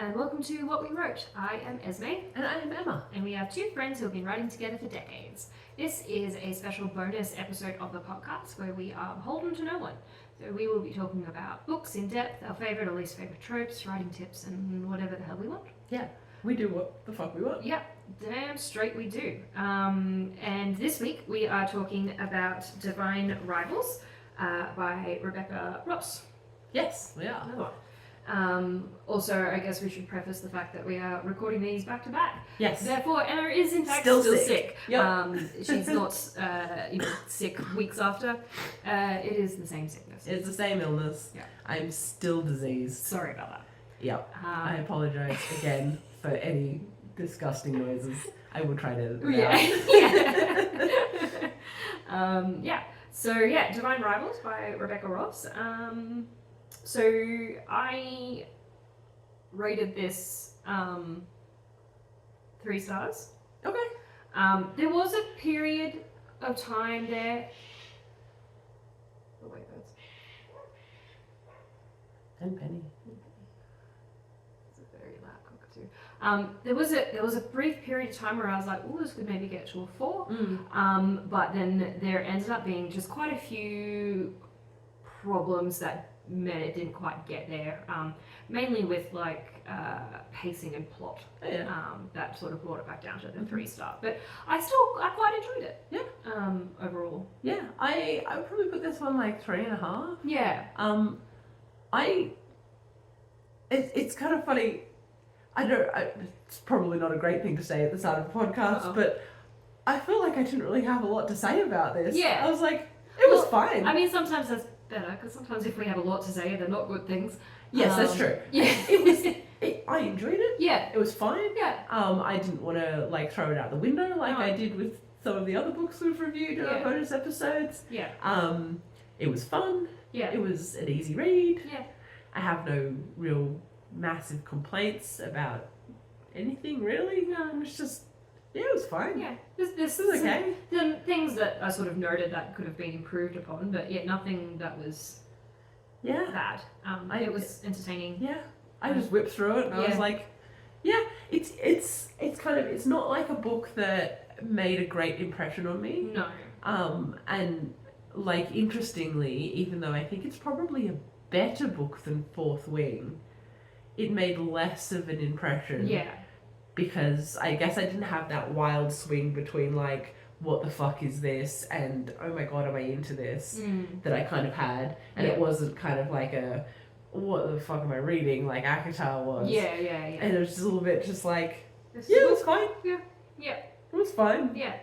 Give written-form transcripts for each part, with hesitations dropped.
and welcome to What We Wrote. I am Esme. And I am Emma. And we are two friends who have been writing together for decades. This is a special bonus episode of the podcast where we are beholden to no one. So we will be talking about books in depth, our favourite or least favourite tropes, writing tips, and whatever the hell we want. Yeah, we do what the fuck we want. Yep, damn straight we do. And this week we are talking about Divine Rivals by Rebecca Ross. Yes, we are. Another one. Also, I guess we should preface the fact that we are recording these back to back. Yes. Therefore, Emma is in fact Still sick. Yep. She's not sick weeks after. It is the same sickness. It's the same illness. Yeah. I'm still diseased. Sorry about that. Yep. I apologise again for any disgusting noises. I will try to edit it out. Yeah. So Divine Rivals by Rebecca Ross. So I rated this 3 stars. Okay. There was a period of time there. Oh wait, that's And Penny. a very loud cockatoo. There was a brief period of time where I was like, oh, this could maybe get to a 4. But then there ended up being just quite a few problems that meant it didn't quite get there. Mainly with pacing and plot. Oh, yeah. That sort of brought it back down to the 3-star. But I quite enjoyed it. Yeah. Overall. Yeah. I would probably put this one like 3.5. Yeah. It's kind of funny. It's probably not a great thing to say at the start of the podcast, but I feel like I didn't really have a lot to say about this. Yeah. I was like, it was fine. I mean, sometimes that's better, because sometimes if we have a lot to say, they're not good things. Yes, that's true. Yeah. I enjoyed it. Yeah. It was fine. Yeah. I didn't want to throw it out the window like No. I did with some of the other books we've reviewed in our bonus episodes. Yeah. It was fun. Yeah. It was an easy read. Yeah. I have no real massive complaints about anything really. It was just, it was fine. Yeah. This It was okay. Some things that I sort of noted that could have been improved upon, but yet nothing that was Yeah. bad. It was entertaining. Yeah. I just whipped through it and I was like, yeah, it's kind of, it's not like a book that made a great impression on me. No. And interestingly, even though I think it's probably a better book than Fourth Wing, it made less of an impression. Yeah. Because I guess I didn't have that wild swing between what the fuck is this and oh my god, am I into this that I kind of had, and it wasn't kind of like a what the fuck am I reading like Akatar was. Yeah. And it was just a little bit just like This it was was fine. Yeah. It was fine. Yeah.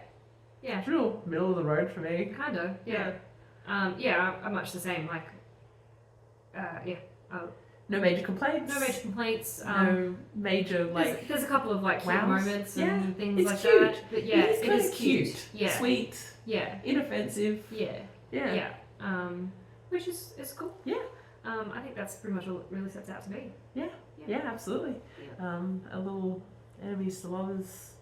It's real middle of the road for me. Kind of. Yeah. I'm much the same. No major complaints. No major complaints. No major there's a couple of cute wows. moments and things it's like cute. that. But yeah, it is cute. Yeah. Sweet. Yeah. Inoffensive. Yeah. Yeah. Which is cool. Yeah. I think that's pretty much all it really sets out to be. Yeah, absolutely. Yeah. A little enemies to lovers.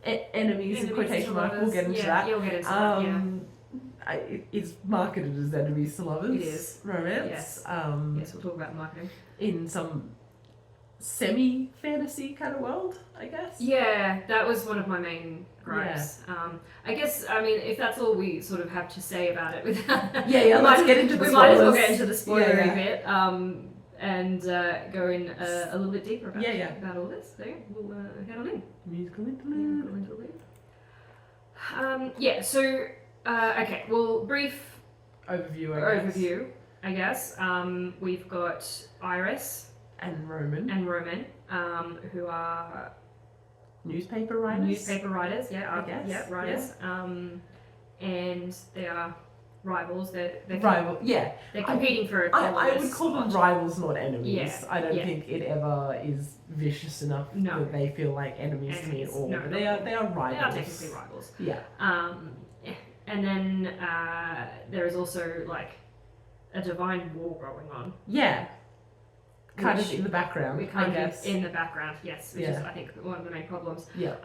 Enemies in Enemies quotation to mark. We'll lovers. get into Yeah, that. you'll get into that. Yeah. It's marketed as enemies to lovers. It is. Romance. Yes. Yes, We'll talk about marketing. In some semi-fantasy kind of world, I guess. Yeah, that was one of my main gripes. I guess, if that's all we sort of have to say about it. Let's get into the spoilers. We might as well get into the spoilery Yeah. bit and go in a little bit deeper about all this. So we'll head on in. Musical interlude. Okay, well, brief overview, I guess. We've got Iris and Roman, who are newspaper writers. Writers, I guess. Yeah, writers. And they are rivals. They're They're competing for. I would call them rivals, not enemies. Yeah, I don't think it ever is vicious enough that they feel like enemies to me at all. No, they are rivals. They are technically rivals. Yeah. And then there is also a divine war going on. Yeah. Kind of in the background, I guess. In the background, yes, which is I think one of the main problems. Yeah.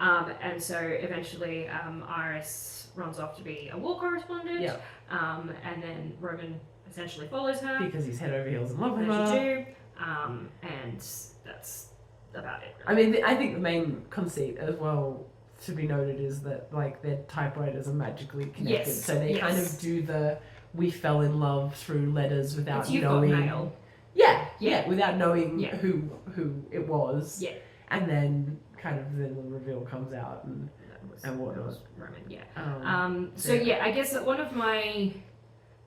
And so eventually Iris runs off to be a war correspondent. Yeah. And then Roman essentially follows her. Because he's head over heels in love with As her. you do. and that's about it. I mean, I think the main conceit as well to be noted is that like their typewriters are magically connected, Yes, so they kind yes. of do the we fell in love through letters without It's You've Got knowing. Mail. Yeah, without knowing Yeah. who it was. Yeah. And then kind of then the reveal comes out and what That was Roman. Yeah. so I guess that one of my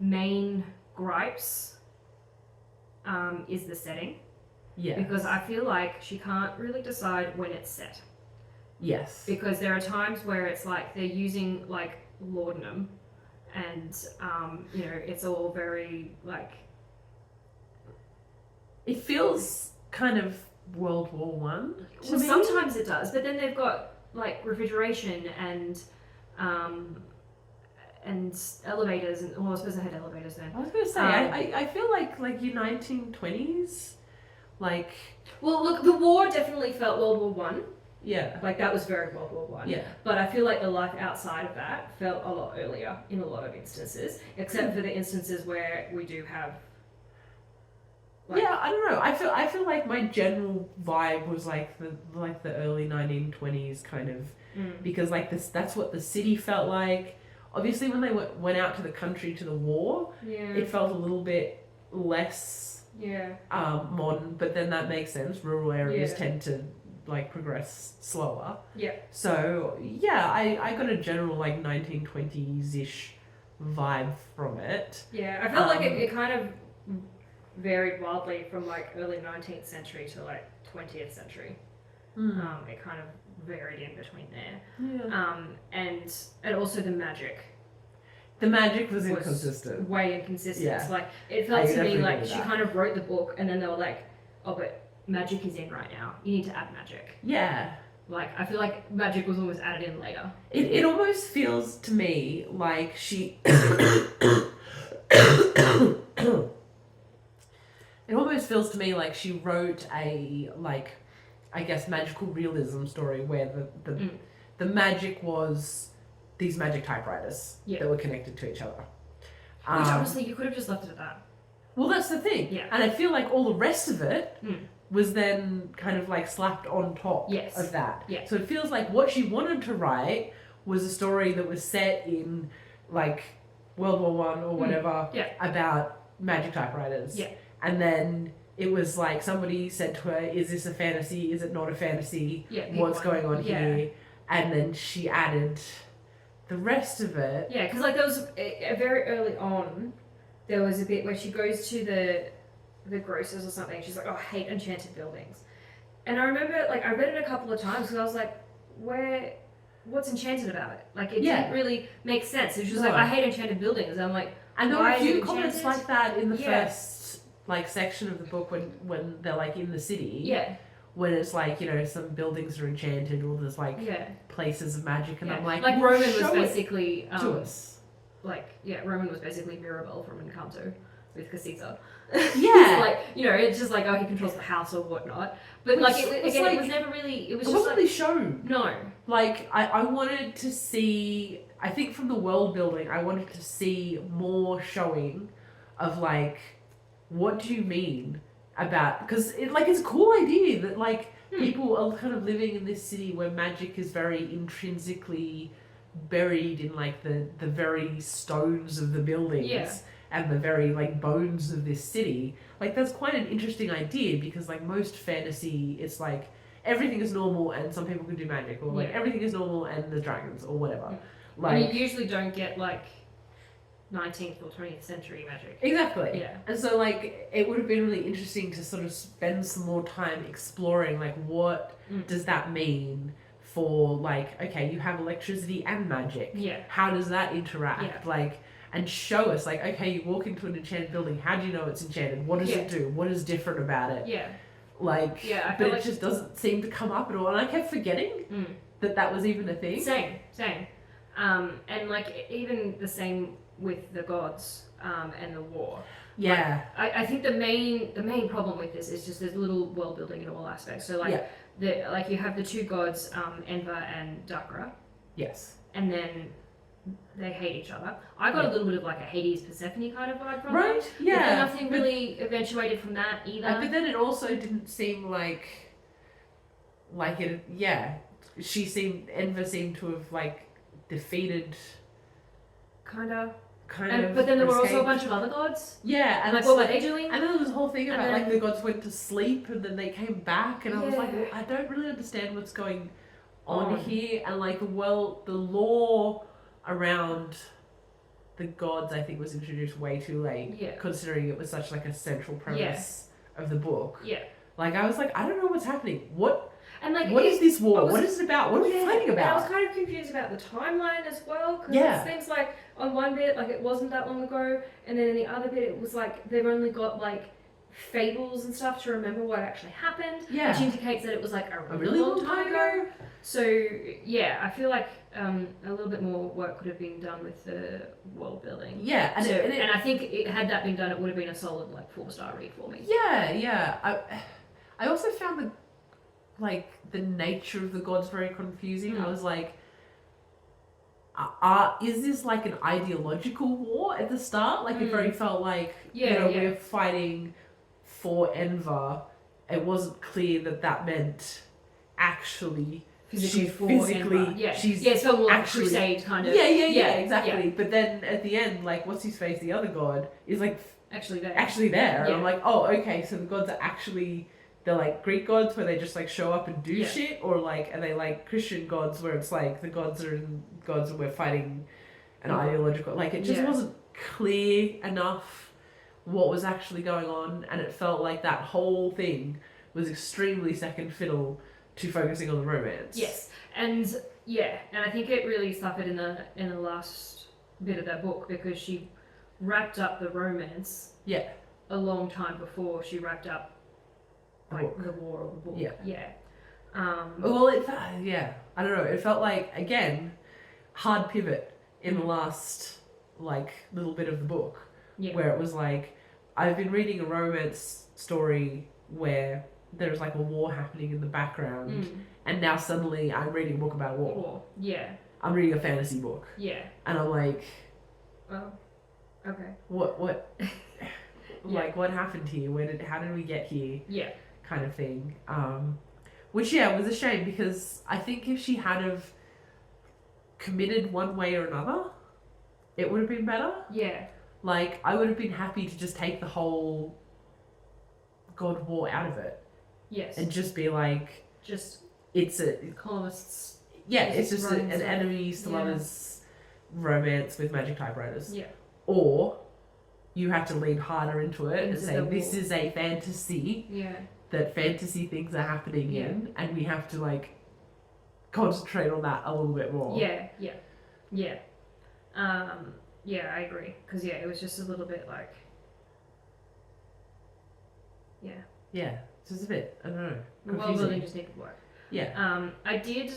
main gripes is the setting. yeah. Because I feel like she can't really decide when it's set. Yes. Because there are times where it's like they're using like laudanum, and it's all very like. It feels kind of World War One. Well, sometimes it does, but then they've got like refrigeration and elevators, and I suppose they had elevators then. I was gonna say I feel like your 1920s, like. Well, look, the war definitely felt World War One. Yeah. Like that was very World War One. Yeah. But I feel like the life outside of that felt a lot earlier in a lot of instances, except for the instances where we do have. Like, yeah, I don't know. I feel like my general vibe was like the early 1920s kind of, because like that's what the city felt like. Obviously, when they went out to the country to the war, it felt a little bit less modern. But then that makes sense. Rural areas tend to like progress slower. Yeah. So yeah, I got a general like 1920s ish vibe from it. Yeah, I felt like it kind of varied wildly from like early 19th century to like 20th century. It kind of varied in between there. Yeah. And also the magic. The magic was inconsistent. Way inconsistent. Yeah. Like it felt to me like she that. kind of wrote the book and then they were like, oh, but magic is in right now. You need to add magic. Yeah. Like I feel like magic was almost added in later. It almost feels to me like she. It almost feels to me like she wrote a like, I guess, magical realism story where the magic was these magic typewriters that were connected to each other. Which honestly, you could have just left it at that. Well, that's the thing. Yeah. And I feel like all the rest of it was then kind of like slapped on top of that. Yeah. So it feels like what she wanted to write was a story that was set in like World War One or whatever about magic typewriters. Yeah. And then it was like somebody said to her, is this a fantasy? Is it not a fantasy? Yeah, what's going on here? And then she added the rest of it. Yeah, because like there was very early on, there was a bit where she goes to the grocers or something. She's like, oh, I hate enchanted buildings. And I remember, like, I read it a couple of times because I was like, what's enchanted about it? Like, it didn't really make sense. And she was like, I hate enchanted buildings. And I'm like, and there were a why is few it comments enchanted? like that in the first like section of the book when they're like in the city. Yeah. When it's like, you know, some buildings are enchanted or there's like places of magic, and I'm like Roman was basically to us. Roman was basically Mirabelle from Encanto with Casita. Yeah. Like, you know, it's just like, oh, he controls the house or whatnot. But Which, like, it like, was never really, it was it just wasn't like, really shown. no. Like, I wanted to see, I think from the world building, I wanted to see more showing of like, what do you mean about, because it's a cool idea that like people are kind of living in this city where magic is very intrinsically buried in like the very stones of the buildings and the very like bones of this city. Like that's quite an interesting idea, because like most fantasy, it's like everything is normal and some people can do magic, or like everything is normal and there's dragons or whatever. Like, and you usually don't get like 19th or 20th century magic. Exactly. Yeah. And so like it would have been really interesting to sort of spend some more time exploring like what does that mean for like, okay, you have electricity and magic. Yeah. How does that interact? Yeah. Like, and show us like, okay, you walk into an enchanted building, how do you know it's enchanted? What does it do? What is different about it? Yeah. Like, I but feel it just doesn't seem to come up at all. And I kept forgetting that was even a thing. Same. And like even the same with the gods and the war. Yeah. Like, I think the main problem with this is just there's little world building in all aspects. So like you have the two gods, Enver and Dakra. Yes. And then they hate each other. I got a little bit of like a Hades Persephone kind of vibe from Right? them. Yeah. But then nothing really eventuated from that either. But then it also didn't seem like it. Yeah, Enver seemed to have like defeated. Kinda. Kind of. But then there were also a escaped. bunch of other gods. Yeah, and Like, it's what were like, they doing? and then there was this whole thing And about like then- the gods went to sleep and then they came back, and I was like, Yeah. well, I don't really understand what's going on On. here, and like the lore around the gods, I think, was introduced way too late, Yeah. considering it was such like a central premise of the book. Yeah. Like I was like, I don't know what's happening. What And like, is this war? I was- What is it about? What are we fighting And I was about? kind of confused about the timeline as well, because Yeah. it seems like on one bit, like it wasn't that long ago, and then in the other bit, it was like they've only got like fables and stuff to remember what actually happened, Yeah. which indicates that it was like a A really long time ago. So yeah, I feel like a little bit more work could have been done with the world building. Yeah, and, So, it, and I think had that been done, it would have been a solid like 4-star read for me. yeah. I also found the nature of the gods very confusing. I was like, is this like an ideological war at the start? Like it very felt like we're fighting for Enver. It wasn't clear that meant actually Physically she's for physically Enver. Yeah. she's Yeah, it's felt more like actually- crusade kind of. yeah, Yeah, exactly. But then at the end, like what's his face, the other god is like Actually there. actually there, and Yeah. I'm like, oh, okay, so the gods are actually, they're like Greek gods where they just like show up and do Yeah. shit, or like are they like Christian gods where it's like the gods are gods and we're fighting an Yeah. ideological, like it just Yeah. wasn't clear enough what was actually going on, and it felt like that whole thing was extremely second fiddle to focusing on the romance. Yes, and I think it really suffered in the last bit of that book, because she wrapped up the romance. Yeah. A long time before she wrapped up like book. the war of the book. Yeah. Yeah. Well, I don't know. It felt like, again, hard pivot in the last like little bit of the book, Yeah. where it was like, I've been reading a romance story where there's like a war happening in the background, and now suddenly I'm reading a book about a war. War. Yeah. I'm reading a fantasy book, Yeah. and I'm like, Oh. Okay. what, like what happened here? How did we get here? Yeah. Kind of thing. Which was a shame, because I think if she had have committed one way or another, it would have been better. Yeah. Like I would have been happy to just take the whole God war out of it Yes. and just be like, just it's a colonists. it's just running an stuff. enemies to Yeah. lovers romance with magic typewriters. Yeah. Or you have to lean harder into it and Into say the this war. is a fantasy Yeah. that fantasy things are happening Yeah. in, and we have to like concentrate on that a little bit more. Yeah. Yeah. Yeah. Yeah, I agree. Because it was just a little bit like. Yeah. Yeah, it's just a bit, I don't know, The world confusing. building just needed work. Yeah. I did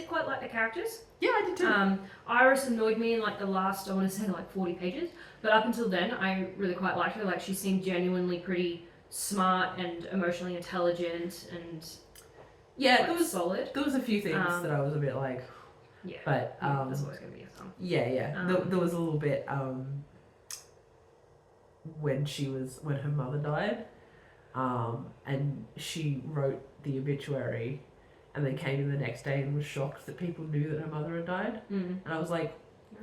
quite like the characters. Yeah, I did too. Iris annoyed me in like the last, I want to say like 40 pages, but up until then I really quite liked her. Like she seemed genuinely pretty smart and emotionally intelligent and Yeah, quite there was solid. a few things that I was a bit like, Yeah. but There's always going to be some. yeah. There was a little bit when her mother died, and she wrote the obituary, and then came in the next day and was shocked that people knew that her mother had died. And I was like,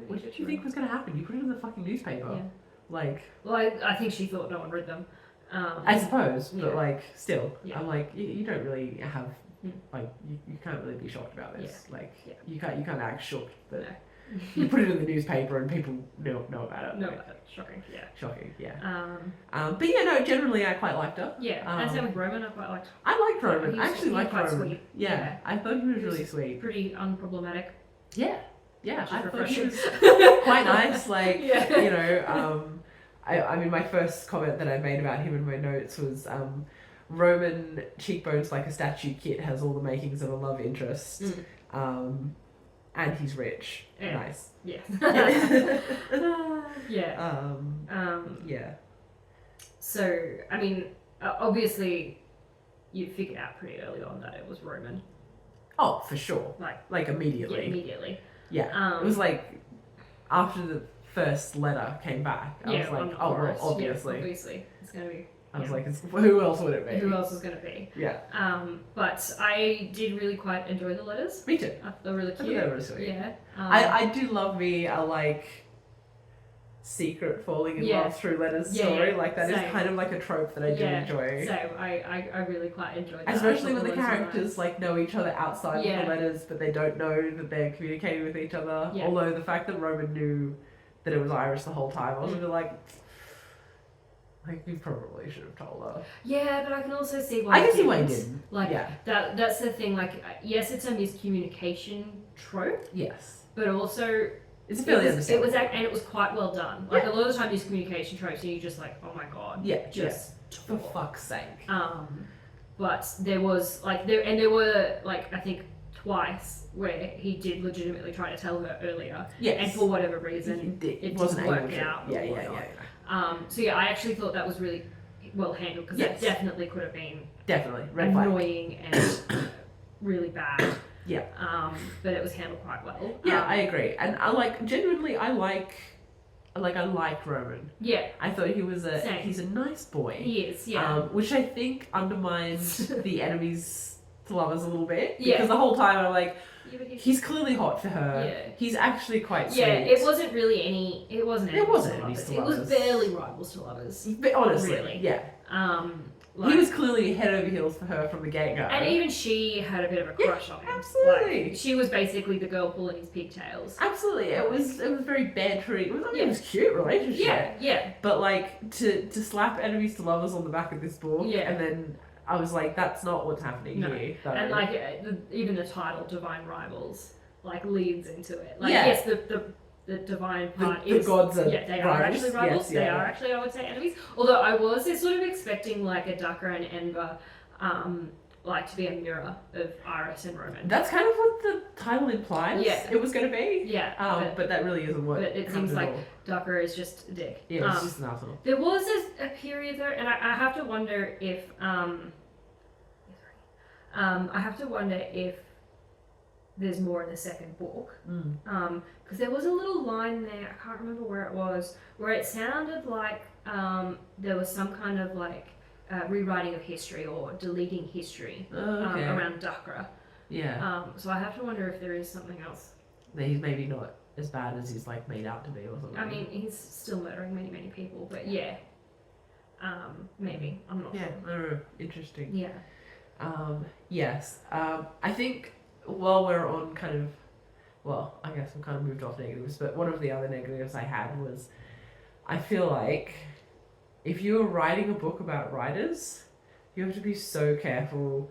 what did you think was going to happen? You put it in the fucking newspaper. Yeah. Like, Well, I think she thought no one read them. I suppose, but yeah. like, still, Yeah. I'm like, you don't really have, Mm. like, you can't really be shocked about this. Like, Yeah. you can't act shocked, but No. you put it in the newspaper and people know about it. No, like, shocking. Yeah. shocking, yeah. Um, But generally I quite liked her. yeah. And same with Roman, I quite liked. I liked Roman. He I was- actually he was liked quite Roman. sweet. Yeah, Yeah. I thought he was He was really sweet. Pretty unproblematic. Yeah, Which is I thought he refreshing. was quite nice. Like, Yeah. I mean, my first comment that I made about him in my notes was, Roman cheekbones like a statue kit has all the makings of a love interest. And he's rich. Yeah. Nice. Yeah. Yeah. yeah. Yeah. So, I mean, obviously, you figured out pretty early on that it was Roman. Oh, for sure. Like Like Yeah, immediately. immediately. Yeah. Um, It was like after the first letter came back, I was like, oh, well, obviously. Yeah, obviously. It's going to be... I was like, who else would it be? Who else is going to be? Yeah. But I did really quite enjoy the letters. Me too. I thought they were really cute. I thought they were really sweet. Yeah. I do love me a, like, secret falling in love through letters story. Like, that is kind of like a trope that I do enjoy. So I really quite enjoyed that. Especially when the characters, like, know each other outside of the letters, but they don't know that they're communicating with each other. Yeah. Although the fact that Roman knew that it was Iris the whole time, I was a bit like, you probably should have told her. Yeah, but I can also see why. I can see why he didn't. Like, that's the thing. Like, yes, it's a miscommunication trope. Yes. But also, it's fairly understandable. And it was quite well done. Like, a lot of the time, miscommunication tropes, and you're just like, oh my god. Yeah. Just for fuck's sake. But there was there were like I think twice where he did legitimately try to tell her earlier. Yes. And for whatever reason, it wasn't work out. Yeah. So yeah, I actually thought that was really well handled because that definitely could have been annoying and really bad. Yeah. But it was handled quite well. Yeah, I agree, and I like Roman. Yeah. I thought he's a nice boy. He is. Yeah. Which I think undermines the enemies to lovers a little bit because the whole time I'm like, he's clearly hot for her. Yeah. He's actually quite sweet. Yeah, it wasn't really any. It wasn't. It wasn't enemies to lovers. It was barely rivals to lovers. But honestly, really. Yeah. He was clearly head over heels for her from the get-go. And even she had a bit of a crush on him. Absolutely. Like, she was basically the girl pulling his pigtails. Absolutely. It was very bantery. It was a cute relationship. Yeah. But like to slap enemies to lovers on the back of this book and then I was like, that's not what's happening here. Though. And like even the title Divine Rivals like leads into it. Like yes, the divine part is... The gods are they are actually rivals. They are actually, I would say, enemies. Although I was sort of expecting like a Ducker and Enver like to be a mirror of Iris and Roman. That's kind of what the title implies it was going to be. Yeah. But that really isn't what it seems like Ducker is just a dick. Yeah, it's just an asshole. There was a period though, and I have to wonder if... I have to wonder if there's more in the second book. Because there was a little line there, I can't remember where it was, where it sounded like there was some kind of like rewriting of history or deleting history around Dakra. Yeah. So I have to wonder if there is something else. That he's maybe not as bad as he's like made out to be or something. I mean, he's still murdering many, many people, but yeah. Maybe. I'm not sure. I don't know. Interesting. Yeah. Yes. I think while we're on kind of, well, I guess I'm kind of moved off negatives, but one of the other negatives I had was, I feel like if you're writing a book about writers, you have to be so careful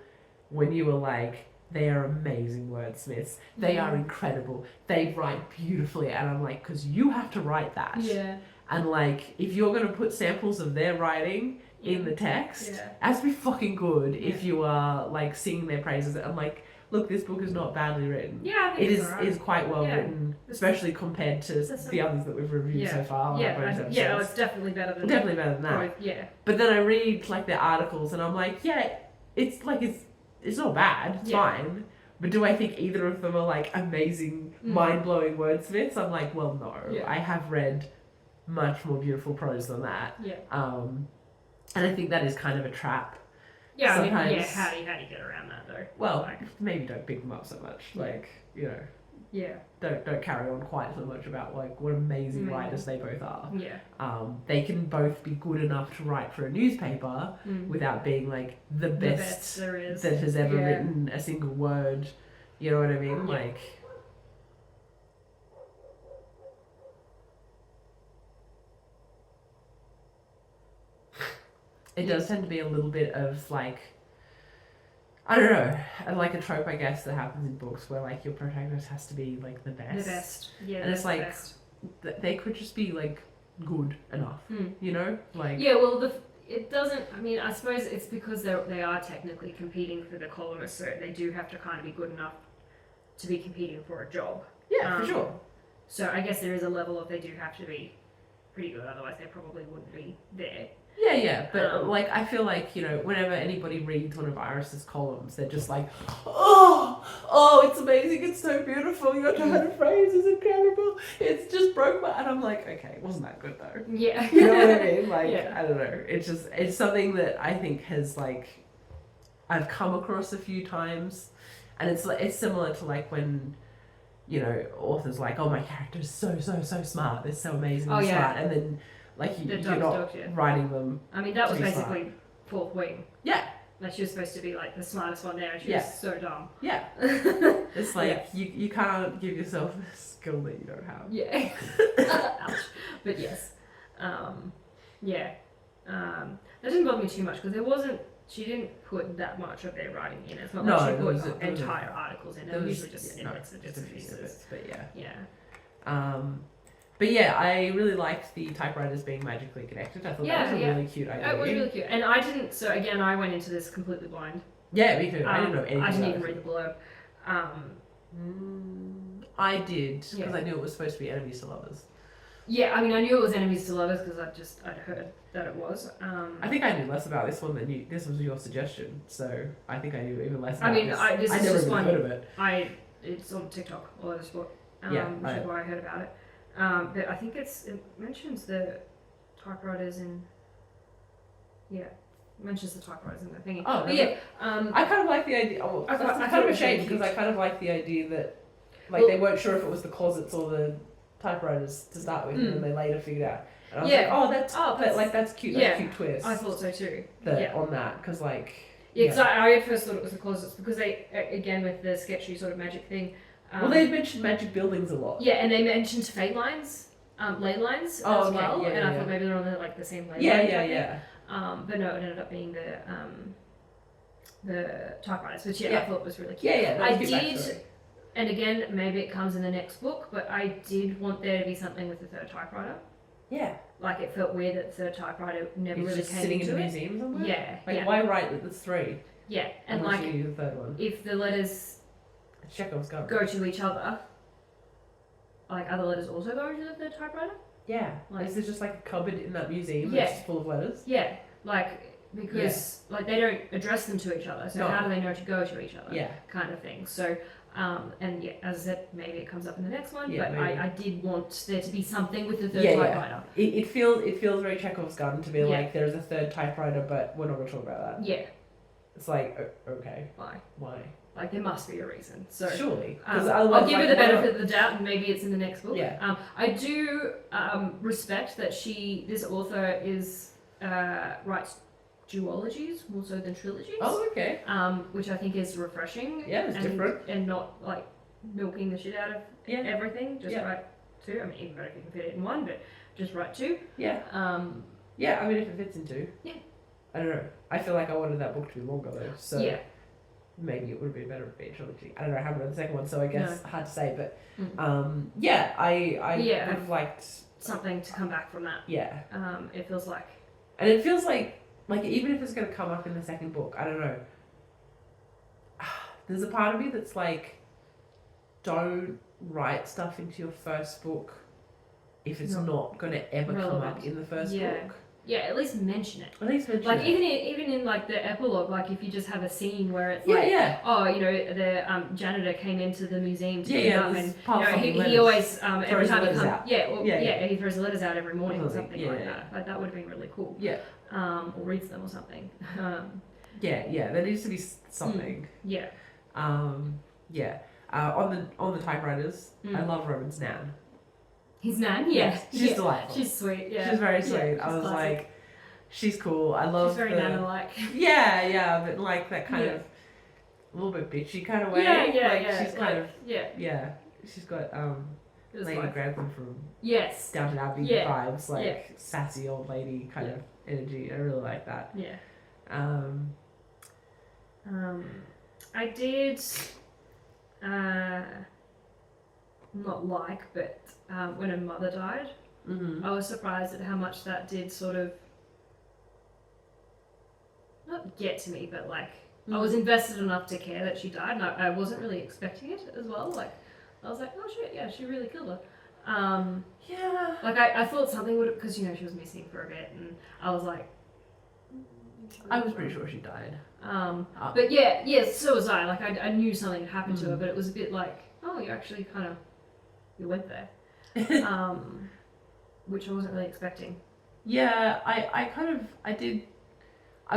when you are like, they are amazing wordsmiths, they are incredible, they write beautifully, and I'm like, because you have to write that. Yeah. And like, if you're going to put samples of their writing in the text, it has to be fucking good if you are like singing their praises. I'm like, look, this book is not badly written. Yeah, I think is quite well written, especially compared to the others that we've reviewed so far. It's definitely better than that. But then I read like their articles and I'm like, it's like it's not bad, it's fine. But do I think either of them are like amazing, mind-blowing wordsmiths? I'm like, well, no. I have read much more beautiful prose than that. And I think that is kind of a trap. Yeah, sometimes. I mean, how do you get around that though? Well, maybe don't pick them up so much. Like, you know. Yeah. Don't carry on quite so much about like what amazing writers they both are. Yeah. They can both be good enough to write for a newspaper without being like the best there is that has ever written a single word. You know what I mean? Yeah. Like. It does tend to be a little bit of like, I don't know, like a trope I guess that happens in books where like your protagonist has to be like the best. The best, yeah. And it's like they could just be like good enough, you know, like. Yeah, well, it doesn't. I mean, I suppose it's because they are technically competing for the columnist, so they do have to kind of be good enough to be competing for a job. Yeah, for sure. So I guess there is a level of they do have to be pretty good. Otherwise, they probably wouldn't be there. Yeah, but like I feel like, you know, whenever anybody reads one of Iris's columns, they're just like, oh, it's amazing, it's so beautiful, your turn of phrase is incredible, it's just broke my, and I'm like, okay, it wasn't that good though. Yeah. You know what I mean? Like, Yeah. I don't know. It's something that I think has like, I've come across a few times, and it's similar to like when, you know, authors like, oh, my character is so smart, they're so amazingly smart, and then like you're not writing them. I mean, that was basically smart. Fourth Wing. Yeah. Like she was supposed to be like the smartest one there, and she was so dumb. Yeah. It's like you can't give yourself a skill that you don't have. Yeah. Ouch. But yes. That didn't bother me too much because she didn't put that much of their writing in. It's not like she put entire articles in. They were usually just snippets and bits and pieces. But yeah. Yeah. But yeah, I really liked the typewriters being magically connected. I thought that was a really cute idea. It was really cute. And I didn't, so again, I went into this completely blind. Yeah, me too. I didn't know anything. I didn't even read the blurb. I did, because I knew it was supposed to be enemies to lovers. Yeah, I mean, I knew it was enemies to lovers because I'd heard that it was. I think I knew less about this one than you. This was your suggestion, so I think I knew even less about this. I never even heard of it. It's on TikTok, all over sport, which is why I heard about it. But I think it mentions the typewriters in. Yeah, it mentions the typewriters in the thingy. Oh, but yeah. I kind of like the idea. Oh, I that's kind of a shame because I kind of like the idea that, like, they weren't sure if it was the closets or the typewriters to start with, and then they later figured out. And I was like, that's cute. That's a cute twist. I thought so too. On that, because like. Yeah, because I at first thought it was the closets because they, again, with the sketchy sort of magic thing. Well, they mentioned magic buildings a lot. Yeah, and they mentioned fade lines, ley lines as well, and I thought maybe they're on the same ley line. Yeah. But no, it ended up being the typewriters, which I thought was really cute. Yeah. I did, and again, maybe it comes in the next book, but I did want there to be something with the third typewriter. Yeah. Like it felt weird that the third typewriter never really just came sitting into in a it. museum somewhere. Yeah. Like why write that there's three? Yeah, and unless like you use the third one. if the letters Chekhov's gun. go to each other, like other letters also go into the third typewriter. Yeah. Like, is there just like a cupboard in that museum that's just full of letters? Yeah, like because like they don't address them to each other, so how do they know to go to each other? Yeah. Kind of thing. So, and as I said, maybe it comes up in the next one, Yeah, but maybe. I did want there to be something with the third Yeah, yeah. typewriter. It feels very Chekhov's gun to be like there's a third typewriter, but we're not going to talk about that. Yeah. It's like okay. Why? Why? Like there must be a reason. So surely, I'll give her the benefit of the doubt, and maybe it's in the next book. Yeah. I do respect that this author writes duologies more so than trilogies. Oh, okay. Which I think is refreshing. Yeah, it's different. And not like milking the shit out of everything. Just write two. I mean, even better if you can fit it in one, but just write two. Yeah. Yeah, I mean, if it fits in two. Yeah. I don't know. I feel like I wanted that book to be longer though, so yeah. maybe it would have been better if it be a trilogy. I don't know. I haven't read the second one, so I guess hard to say. But I would have liked something to come back from that. Yeah. It feels like. And it feels like even if it's going to come up in the second book, I don't know. There's a part of me that's like, don't write stuff into your first book if it's not going to ever come up in the first book. Yeah, at least mention it. At least mention like, it. Even in like the epilogue, like if you just have a scene where it's oh, the janitor came into the museum to pick up, and he always every time he comes, he throws the letters out every morning or something like that. Like that would have been really cool. Yeah. Or reads them or something. There needs to be something. On the typewriters, I love Roman's Nan. His Nan, she's delightful. She's sweet, she's very sweet. I was classic. Like, she's cool. I love. She's very Nana-like. But like that kind of a little bit bitchy kind of way. She's kind of She's got Lady Grantham from Downton Abbey vibes, like sassy old lady kind of energy. I really like that. I did not like, but when her mother died, I was surprised at how much that did sort of not get to me, but like I was invested enough to care that she died, and I wasn't really expecting it as well. Like I was like, oh shit, yeah, she really killed her. Yeah. Like I thought something would, because you know she was missing for a bit, and I was like, I was pretty sure she died. but yeah, so was I. Like I knew something had happened to her, but it was a bit like, oh, you actually kind of you went there, which I wasn't really expecting. Yeah, I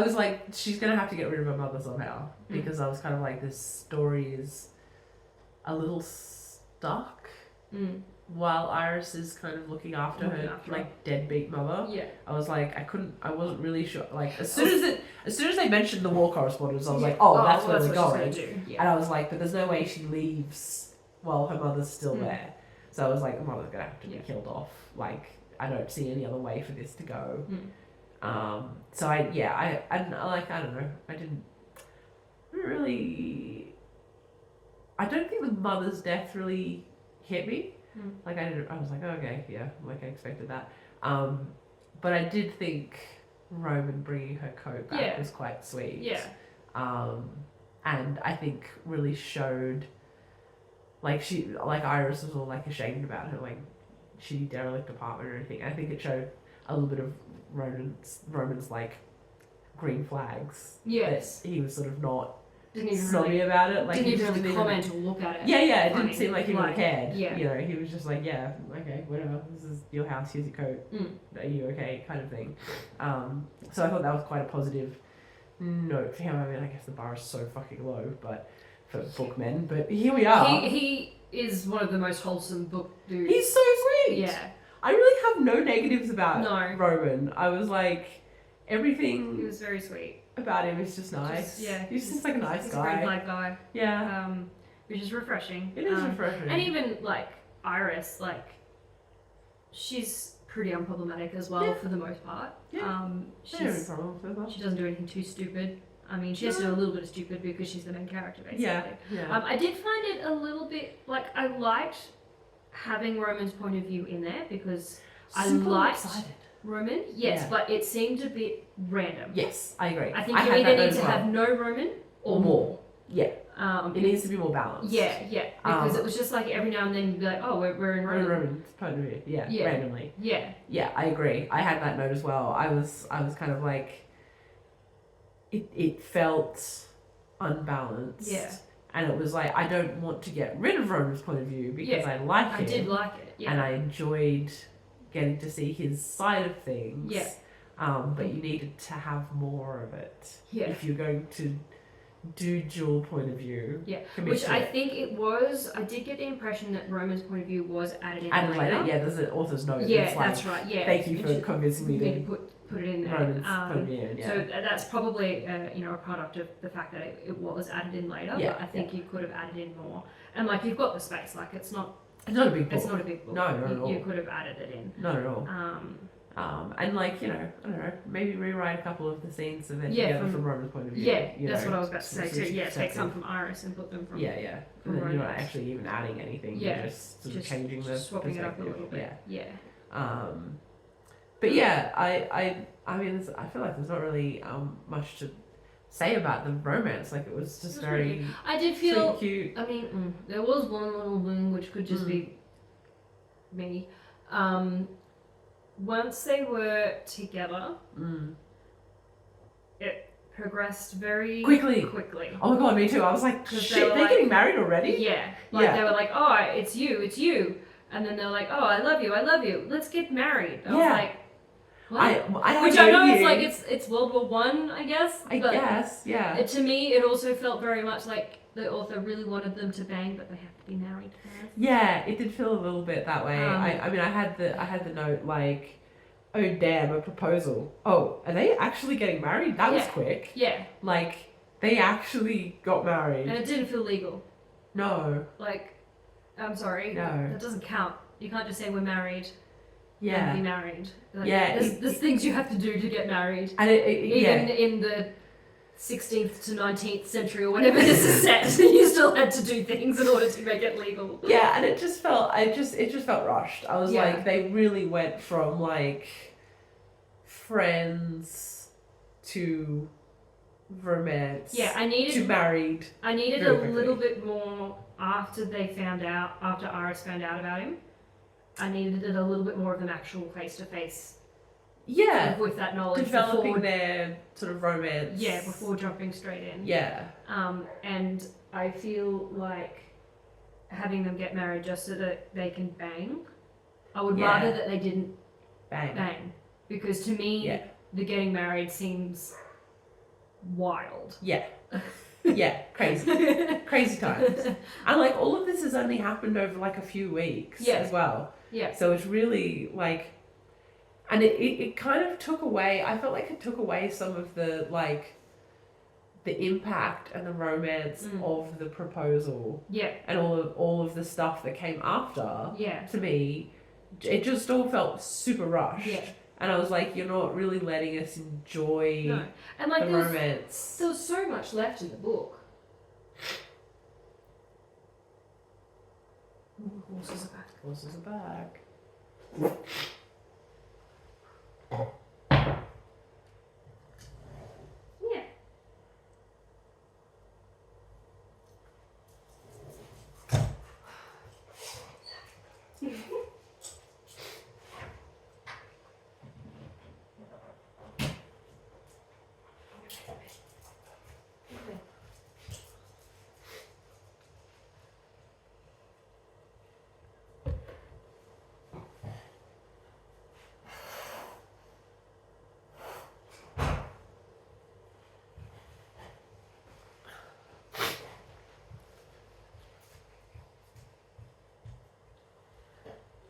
was like, she's gonna have to get rid of her mother somehow, because I was kind of like, this story is a little stuck while Iris is kind of looking after her like deadbeat mother. Yeah. I was like, I wasn't really sure. Like as soon as they mentioned the war correspondence, I was like, oh, that's where we're going. Yeah. And I was like, but there's no way she leaves while her mother's still there. So I was like, the mother's gonna have to be killed off. Like, I don't see any other way for this to go. So I don't know. I didn't really. I don't think the mother's death really hit me. Like I was like, oh, okay, yeah, like I expected that. But I did think Roman bringing her coat back was quite sweet. Yeah. And I think really showed, like Iris was all like ashamed about her like shitty derelict apartment or anything. I think it showed a little bit of Roman's like green flags. Yes. That he was sort of not didn't even snobby about it. Like, didn't even really comment or look at it. Yeah, it didn't seem like he really cared. Yeah. You know, he was just like, yeah, okay, whatever. This is your house. Here's your coat. Are you okay? Kind of thing. So I thought that was quite a positive note for him. I mean, I guess the bar is so fucking low, but for bookmen. But here we are. He is one of the most wholesome book dudes. He's so sweet. Yeah. I really have no negatives about No. Roman. I was like, everything. He was very sweet. About him is just nice. He just seems like a nice guy. He's a green flag guy. Yeah. Which is refreshing. It is refreshing. And even like Iris, like she's pretty unproblematic as well for the most part. Yeah. She doesn't do anything too stupid. I mean, she has to do a little bit of stupid because she's the main character, basically. Yeah. I did find it a little bit like I liked having Roman's point of view in there because I liked Roman, yes, but it seemed a bit random. Yes, I agree. I think you either need to have no Roman or more. Yeah. It needs to be more balanced. Yeah, because it was just like every now and then you'd be like, oh, we're in Roman. Roman's point of view, randomly. Yeah, I agree. I had that note as well. I was kind of like, it felt unbalanced. Yeah. And it was like, I don't want to get rid of Roman's point of view because I like him. I did like it, And I enjoyed getting to see his side of things. Yeah. But you needed to have more of it. Yeah. If you're going to do dual point of view. Yeah. Which I think it was, I did get the impression that Roman's point of view was added in later. Yeah, there's an author's note. Yeah, it's like, that's right. Yeah. Thank you for convincing me to put it in there. Roman's point of view. Yeah. So that's probably a product of the fact that it was added in later. Yeah. But I think you could have added in more. And like you've got the space. Like it's not a big book. It's not a big book. No, not at all. You could have added it in. Not at all. And like, I don't know, maybe rewrite a couple of the scenes of it together from Roman's point of view. That's what I was about to say too. Yeah, take some from Iris and put them from. Yeah. And then you're not actually even adding anything. Yeah. You're just sort of changing the swapping it up a little bit. Yeah. But yeah, I mean, I feel like there's not really much to say about the romance. Like it was just very. I did feel cute. I mean, there was one little thing which could just be me. Once they were together, it progressed very quickly. Oh my god, me too. I was like, shit, they're getting married already? Yeah. They were like, oh, it's you. And then they're like, oh, I love you. Let's get married. I was like, what? Which I know it's like it's World War One, I guess. I guess, yeah. To me, it also felt very much like the author really wanted them to bang, but they have to be married first. Yeah, it did feel a little bit that way. I mean, I had the note like, oh damn, a proposal. Oh, are they actually getting married? That was quick. Yeah. Like they actually got married. And it didn't feel legal. No. Like, I'm sorry. No. That doesn't count. You can't just say we're married. Yeah. And be married. Like, yeah. There's things you have to do to get married. And even in the 16th to 19th century or whenever this is set, you still had to do things in order to make it legal. Yeah, and it just felt rushed. I was like, they really went from like friends to romance. Yeah, to married. I needed a little bit more after Iris found out about him. I needed it a little bit more of an actual face-to-face Yeah. with that knowledge Developing before, their sort of romance. yeah, before jumping straight in. Yeah. And I feel like having them get married just so that they can bang. I would Yeah. rather that they didn't Bang. bang, because to me, Yeah. the getting married seems wild. Yeah. Yeah. Crazy. Crazy times. And like all of this has only happened over like a few weeks Yeah. as well. Yeah. So it's really like, and it kind of took away, I felt like it took away some of the like the impact and the romance of the proposal. Yeah. And all of the stuff that came after. Yeah. To me, it just all felt super rushed. Yeah. And I was like, you're not really letting us enjoy No. And like the romance. there was so much left in the book. Ooh, horses are back. Horses are back. Yeah.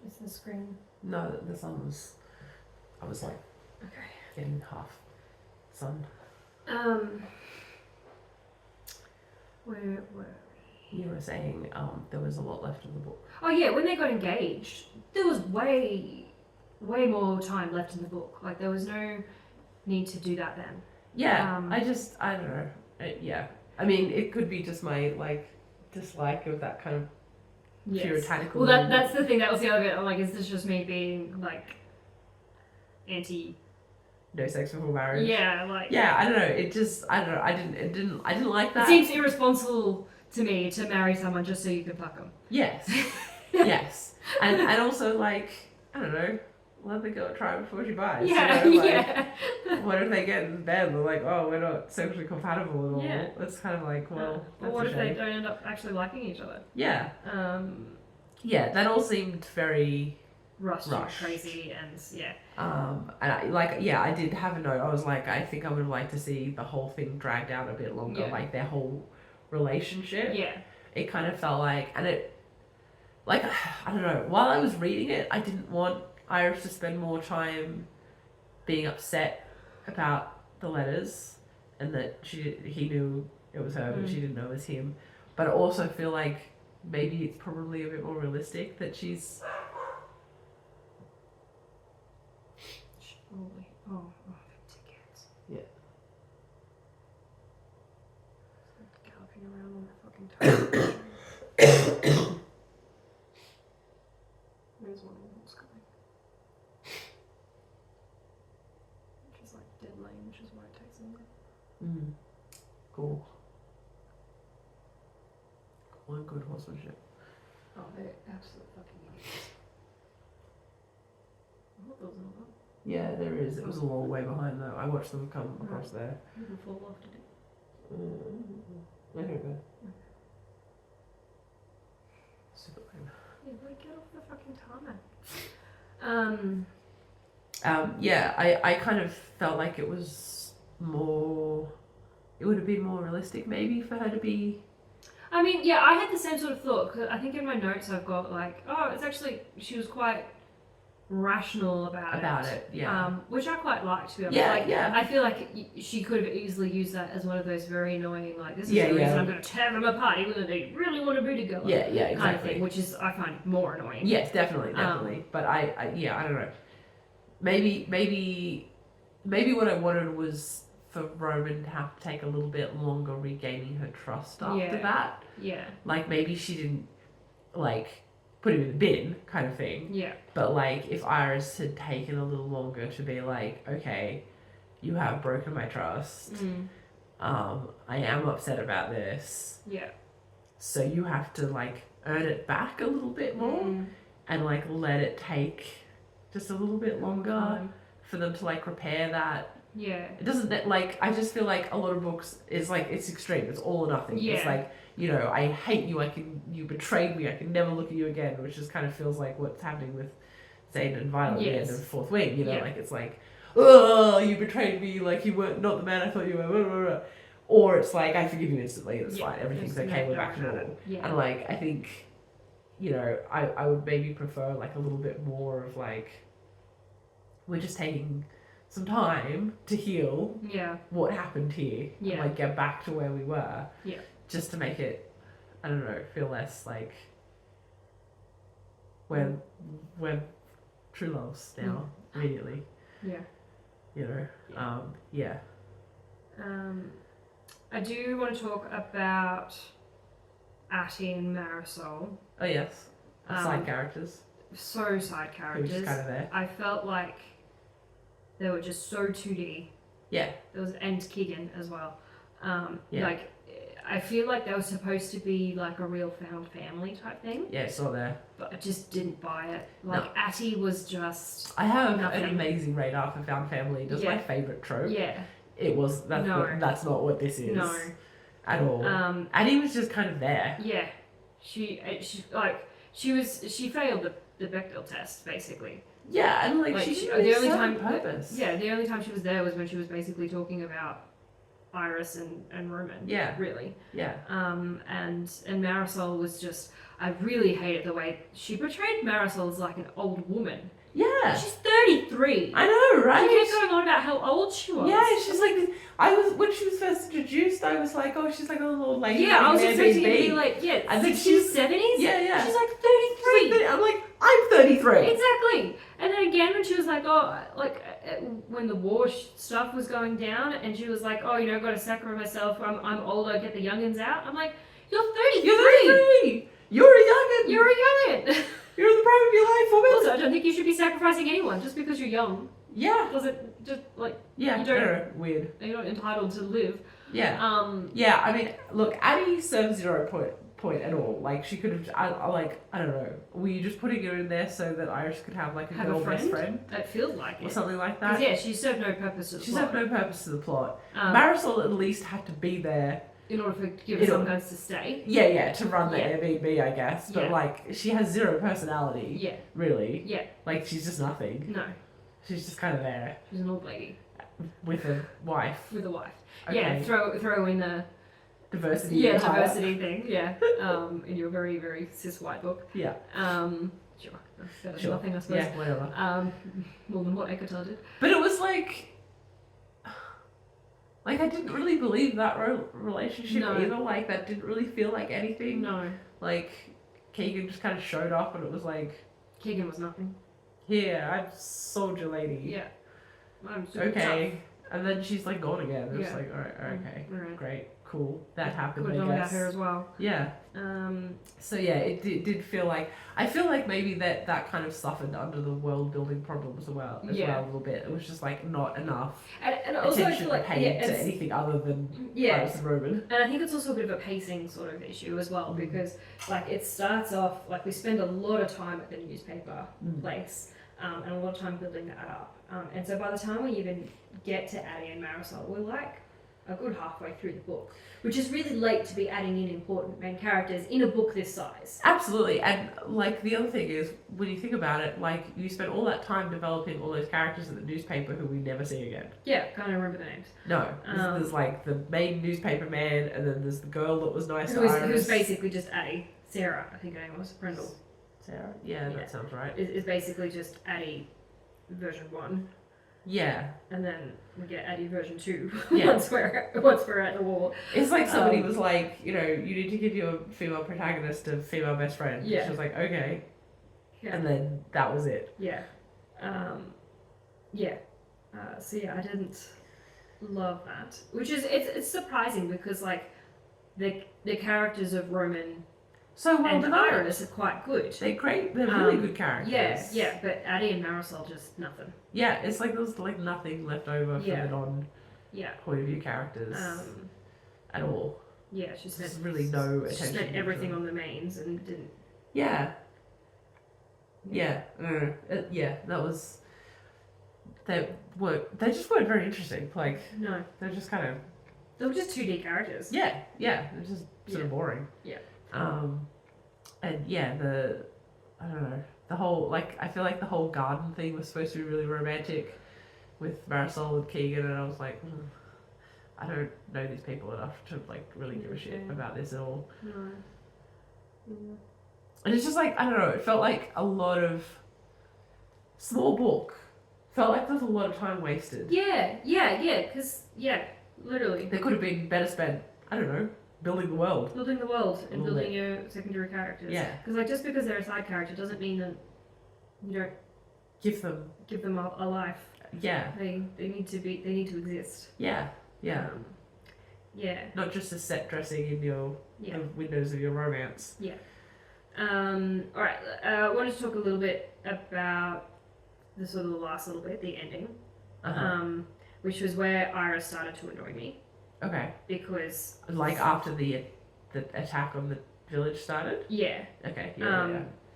Is the screen No, the sun was, I was like okay? getting half sun. Where? You were saying there was a lot left of the book. Oh yeah, when they got engaged, there was way more time left in the book. Like there was no need to do that then. Yeah, I don't know. Yeah, I mean, it could be just my like dislike of that kind of puritanical. Well, that's the thing. That was the other bit. I'm like, is this just me being like anti? No sex before marriage. Yeah, like. Yeah, I don't know. It just, I don't know. I didn't like that. It seems irresponsible to me to marry someone just so you can fuck them. Yes. Yes. And also like, I don't know. Let the girl try before she buys. Yeah, you know, like, yeah. What if they get in bed and they're like, oh, we're not sexually compatible at all? Yeah. It's kind of like, well, Or that's what a if they shame. don't end up actually liking each other? Yeah. Yeah, that all seemed very Rushed. Crazy, and yeah. and I did have a note. I was like, I think I would have liked to see the whole thing dragged out a bit longer, Yeah. like their whole relationship. Yeah. It kind of felt like, and it, like, I don't know, while I was reading it, I didn't want Iris to spend more time being upset about the letters and that he knew it was her, but she didn't know it was him. But I also feel like maybe it's probably a bit more realistic that she's... Probably. Oh, tickets. Yeah. Galloping around on the fucking tire. Where's one of them's going? Which is like dead lane, which is why it takes longer. Cool. One good horsemanship. Oh, they're absolute fucking idiots. I hope there was another. Yeah, there is. It was a long way behind though. I watched them come across there. You can fall off, did it? Okay, good. Super lame. Yeah, like get off the fucking tarmac. Yeah, I kind of felt like it was more. It would have been more realistic, maybe, for her to be. I mean, yeah, I had the same sort of thought, because I think in my notes I've got like, oh, it's actually, she was quite rational about it. Yeah. Which I quite liked, to be honest. Yeah, like, yeah. I feel like she could have easily used that as one of those very annoying, like, this is Yeah, the reason yeah. I'm going to tear them apart, even though they really want to be together. Yeah, yeah, exactly. Kind of thing, which is, I find more annoying. Yes, definitely. But I don't know. Maybe what I wanted was for Roman to have to take a little bit longer regaining her trust after that. Yeah. Like, maybe she didn't, like, put him in the bin kind of thing. Yeah. But, like, if Iris had taken a little longer to be like, okay, you have broken my trust. I am upset about this. Yeah. So you have to, like, earn it back a little bit more. and like let it take just a little bit longer for them to like repair that. Yeah. It doesn't, like, I just feel like a lot of books is like, it's extreme, it's all or nothing. Yeah. It's like, you know, I hate you, you betrayed me, I can never look at you again, which just kind of feels like what's happening with Zane and Violet at the end of Fourth Wing, you know, like, it's like, oh, you betrayed me, like, you weren't not the man I thought you were, blah, blah, blah. Or it's like, I forgive you instantly, it's fine, everything's okay, we're back to normal. Yeah. And like, I think, you know, I would maybe prefer like a little bit more of like, we're just taking some time to heal what happened here and like get back to where we were, just to make it, I don't know, feel less like we're true loves now immediately, you know. I do want to talk about Atty and Marisol. Oh yes, side characters. So side characters. Who were just kind of there. I felt like they were just so 2D. Yeah. There was, and Keegan as well. Yeah. Like, I feel like they were supposed to be like a real found family type thing. Yeah, saw there. But I just didn't buy it. Like, Atty was just. I have nothing. an amazing radar for found family. That's my favourite trope. Yeah. It was. That's not what this is. No. At all. Atty was just kind of there. Yeah. She failed the Bechdel test, basically. Yeah, and like she didn't really serve purpose. Yeah, the only time she was there was when she was basically talking about Iris and Roman. Yeah. Really. Yeah. And Marisol was just, I really hated the way she portrayed Marisol as like an old woman. Yeah. She's 33. I know, right? She kept going on about how old she was. Yeah, she's like, when she was first introduced, I was like, oh, she's like a little old lady. Yeah, I was expecting her to be like, and then she's 70s? Yeah. She's like 33. I'm like, I'm 33. Exactly. And then again, when she was like, oh, like, when the war stuff was going down, and she was like, oh, you know, I've got to sacrifice myself, I'm older, get the youngins out. I'm like, you're 33. You're 33. You're a youngin. You're a youngin. You're in the prime of your life, woman. Also, I don't think you should be sacrificing anyone just because you're young. Yeah. Doesn't just like you don't weird. You're not entitled to live. Yeah. Yeah. I mean, look, Atty serves 0 point at all. Like she could have. I don't know. Were you just putting her in there so that Iris could have like a girl best friend? It feels like it. Or something like that. Yeah, she served no purpose to the plot. She served no purpose to the plot. Marisol at least had to be there. In order for give her some guns to stay. Yeah, to run the Airbnb, I guess. But like, she has 0 personality. Yeah. Really. Yeah. Like, she's just nothing. No. She's just kind of there. She's an old lady. With a wife. With a wife. Okay. Yeah, throw in the diversity. Yeah, diversity thing. Yeah. In your very, very cis white book. Yeah. Sure. That's nothing, I suppose. Yeah, whatever. More than what Ekatar did. But it was like I didn't really believe that relationship either. Like, that didn't really feel like anything. No. Like, Keegan just kind of showed up and it was like... Keegan was nothing. Yeah, I'm soldier lady. Yeah. I'm okay. Tough. And then she's like gone again. It's like, alright, okay. Alright. Great. Cool. That happened, Could have done without her as well. Yeah. So yeah, it did feel like... I feel like maybe that kind of suffered under the world building problems as well a little bit. It was just like not enough and also attention I feel like paid to anything other than Iris and Roman. And I think it's also a bit of a pacing sort of issue as well, because like it starts off like we spend a lot of time at the newspaper place and a lot of time building that up. And so by the time we even get to Atty and Marisol, we're like a good halfway through the book, which is really late to be adding in important main characters in a book this size. Absolutely. And like the other thing is, when you think about it, like you spent all that time developing all those characters in the newspaper who we never see again. Yeah, can't remember the names. No. There's like the main newspaper man, and then there's the girl that was nice to Iris. Who's basically just Atty. Sarah, I think her name was. Brendel. Sarah? Yeah, that sounds right. Is basically just Atty version 1. Yeah. And then we get Atty version 2 once we're at the war. It's like somebody was like, you know, you need to give your female protagonist a female best friend. Yeah. She was like, okay. Yeah. And then that was it. Yeah. So yeah, I didn't love that. Which is, it's surprising because like the characters of Roman and Iris are quite good. They're great. They're really good characters. Yeah. But Atty and Marisol just nothing. Yeah, it's like there's like nothing left over for the point of view characters at all. Yeah, she spent really no attention. She spent everything on the mains and didn't. Yeah. Yeah, I don't know. That was. They just weren't very interesting. Like, No. they're just kind of. They were just 2D characters. Yeah, they're just sort of boring. Yeah. And yeah, I don't know, the whole, like, I feel like the whole garden thing was supposed to be really romantic with Marisol and Keegan, and I was like, I don't know these people enough to, like, really give a shit about this at all. No. And it's just like, I don't know, it felt like a lot of small book. Felt like there was a lot of time wasted. Yeah, because, literally. They could have been better spent, I don't know, building the world. Building the world and building your secondary characters. Yeah. Because, like, just because they're a side character doesn't mean that you don't Give them a life. Yeah. They need to exist. Yeah. Yeah. Not just a set dressing in your the windows of your romance. Yeah. Alright, I wanted to talk a little bit about the sort of the last little bit, the ending. Which was where Iris started to annoy me. Okay. Because like after the attack on the village started? Yeah. Okay.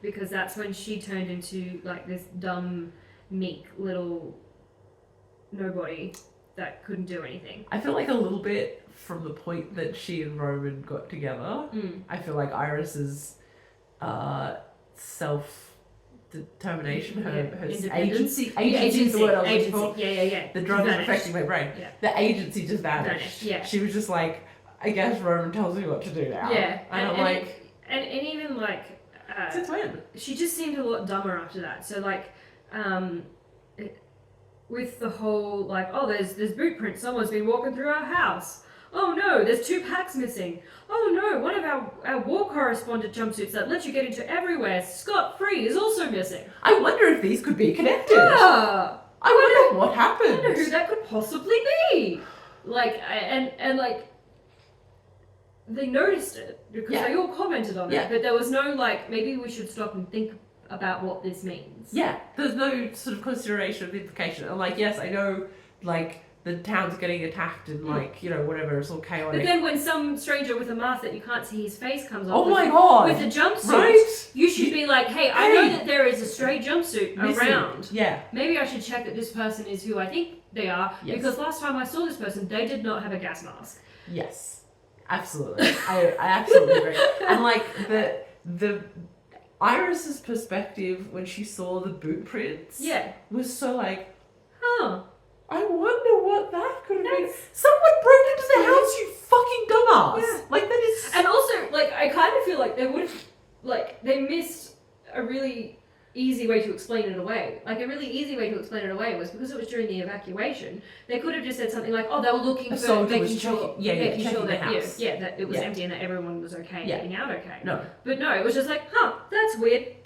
Because that's when she turned into like this dumb, meek little nobody that couldn't do anything. I feel like a little bit from the point that she and Roman got together, I feel like Iris's self-determination, her agency is the word I was looking for. Yeah. The drug is affecting my brain. Yeah. The agency just vanished. Yeah. She was just like, I guess Roman tells me what to do now. Yeah. And I'm like... And even like... since when? She just seemed a lot dumber after that. So like... with the whole like, oh, there's boot prints, someone's been walking through our house. Oh no, there's 2 packs missing. Oh no, one of our war correspondent jumpsuits that lets you get into everywhere scot-free is also missing. I wonder if these could be connected. Yeah. I wonder what happened. I wonder who that could possibly be. Like, and like, they noticed it because they all commented on it, but there was no like, maybe we should stop and think about what this means. Yeah, there's no sort of consideration of the implication. And like, yes, I know, like, the town's getting attacked and like, you know, whatever, it's all chaotic. But then when some stranger with a mask that you can't see his face comes up with a jumpsuit, right? You should be like, hey, I know that there is a stray jumpsuit around. Yeah. Maybe I should check that this person is who I think they are, because last time I saw this person, they did not have a gas mask. Yes, absolutely. I absolutely agree. And like, the Iris's perspective when she saw the boot prints was so like, I wonder what that could have been. Someone broke into the house, you fucking dumbass. Yeah. Like, that is... And also, like, I kind of feel like they would have, like, they missed a really easy way to explain it away. Like, a really easy way to explain it away was because it was during the evacuation. They could have just said something like, oh, they were looking for making sure that that it was empty and that everyone was okay and getting out okay. No. But no, it was just like, that's weird.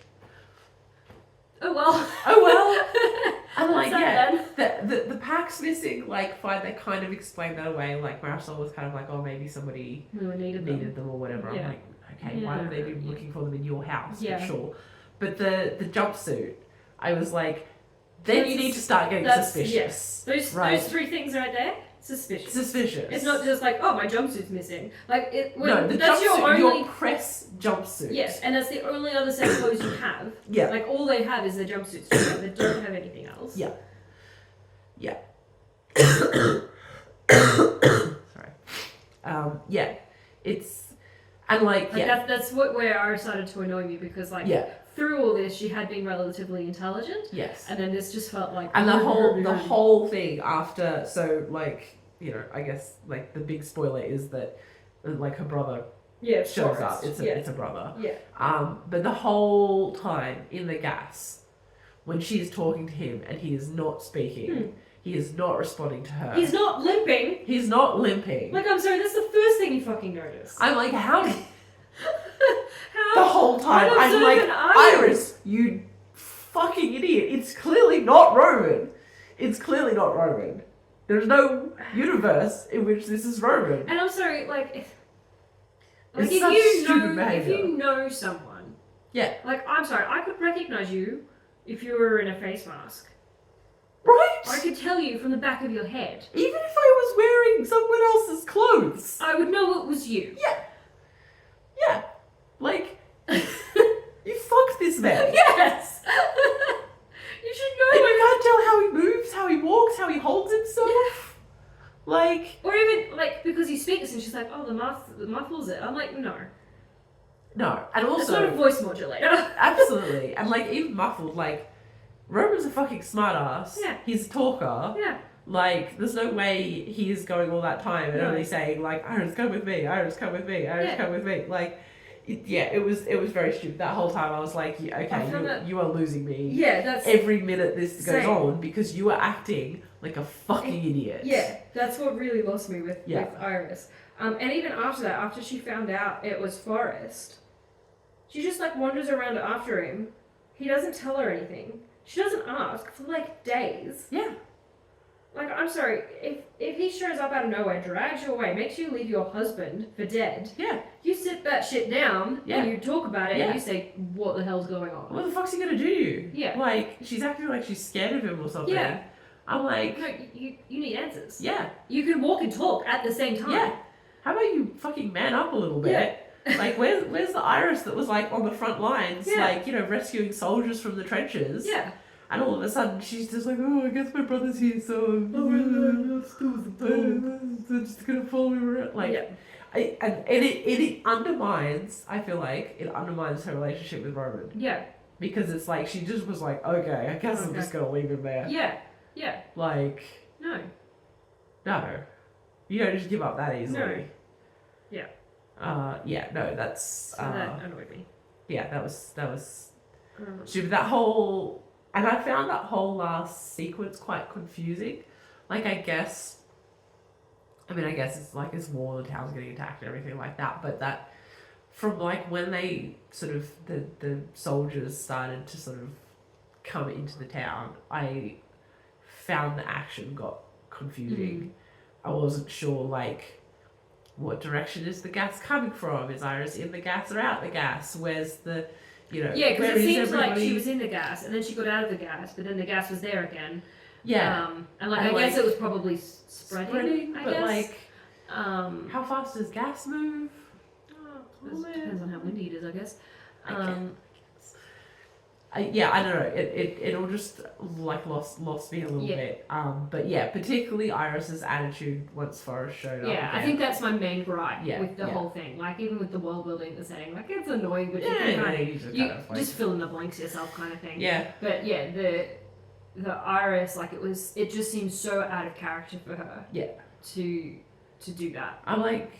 Oh well. And like, then? the packs missing, like, fine, they kind of explained that away. Like, Marisol was kind of like, oh, maybe somebody needed them or whatever. I'm like, okay, why would they be looking for them in your house? Yeah. Sure. But the jumpsuit, I was like, then you need to start getting suspicious. Yes. Those 3 things right there, suspicious. It's not just like, oh, my jumpsuit's missing. Like, that's jumpsuit, your press jumpsuit. Yes, and that's the only other set of clothes you have. Yeah. Like, all they have is their jumpsuits. They don't have anything else. Yeah. Sorry. It's... And like that's where I started to annoy me because through all this she had been relatively intelligent. Yes. And then this just felt like the whole thing after, so like, you know, I guess like the big spoiler is that like her brother shows up. It's a brother. Yeah. But the whole time in the gas when she's talking to him and he is not speaking. He is not responding to her. He's not limping. Like, I'm sorry, that's the first thing you fucking notice. I'm like, how? How? The whole time, I'm like, Iris, you fucking idiot. It's clearly not Roman. There's no universe in which this is Roman. And I'm sorry, like if you know someone. Yeah. Like, I'm sorry, I could recognize you if you were in a face mask. Right? I could tell you from the back of your head. Even if I was wearing someone else's clothes. I would know it was you. Yeah. Like, you fucked this man. Yes! Like, Or even like because he speaks and she's like, oh, the muffles it. I'm like, no, no. And it's not a also, voice modulator. absolutely. And like, even muffled, like, Roman's a fucking smart ass. Yeah. He's a talker. Yeah. Like, there's no way he is going all that time and No. only saying, like, Iris, come with me, Iris, come with me, Iris, Yeah. come with me. Like, it was very stupid. That whole time I was like, yeah, I okay, found you are losing me. Yeah, that's Every minute this goes Same. on because you are acting like a fucking idiot. Yeah, that's what really lost me with Yeah. Iris. And even after that, after she found out it was Forrest, she just like wanders around after him. He doesn't tell her anything. She doesn't ask for like days. Yeah. Like, I'm sorry, if he shows up out of nowhere, drags you away, makes you leave your husband for dead, Yeah. you sit that shit down Yeah. and you talk about it Yeah. and you say, what the hell's going on? What the fuck's he gonna do to you? Yeah. Like, she's acting like she's scared of him or something. Yeah. I'm like, No, you need answers. yeah. You can walk and talk at the same time. Yeah. How about you fucking man up a little bit? Like, where's the Iris that was like on the front lines, Yeah. like, you know, rescuing soldiers from the trenches? Yeah. And all of a sudden, she's just like, oh, I guess my brother's here, so I'm just gonna follow him around. Like, Yeah. it undermines. I feel like it undermines her relationship with Roman Yeah. because it's like she just was like, okay, I guess I'm Okay. just gonna leave him there. Yeah. Yeah. Like, No. no, you don't just give up that easily. No. Yeah. Yeah. No, that's. So that annoyed me. Yeah, that was Um, stupid. That whole. And I found that whole last sequence quite confusing. Like, I guess it's like it's war, the town's getting attacked and everything like that, but that from like when they sort of, the soldiers started to sort of come into the town, I found the action got confusing. I wasn't sure, like, what direction is the gas coming from? Is Iris in the gas or out the gas? Where's the, you know, yeah, because where it is seems like everybody? she was in the gas and then she got out of the gas, but then the gas was there again. Yeah. And like, And I like, guess it was probably spreading, I but guess. like, Um, how fast does gas move? depends on how windy it is, I guess. I don't know. It all just like lost me a little Yeah. bit. But yeah, particularly Iris's attitude once Forrest showed up. Yeah, I again. think that's my main gripe Yeah, with the yeah. whole thing. Like, even with the world building, the setting, like, it's annoying, but you Yeah, can kind you just of, you kind of like, just fill in the blanks yourself, kind of thing. yeah, But yeah, the Iris, like, it just seems so out of character for her. Yeah. To do that. I'm like,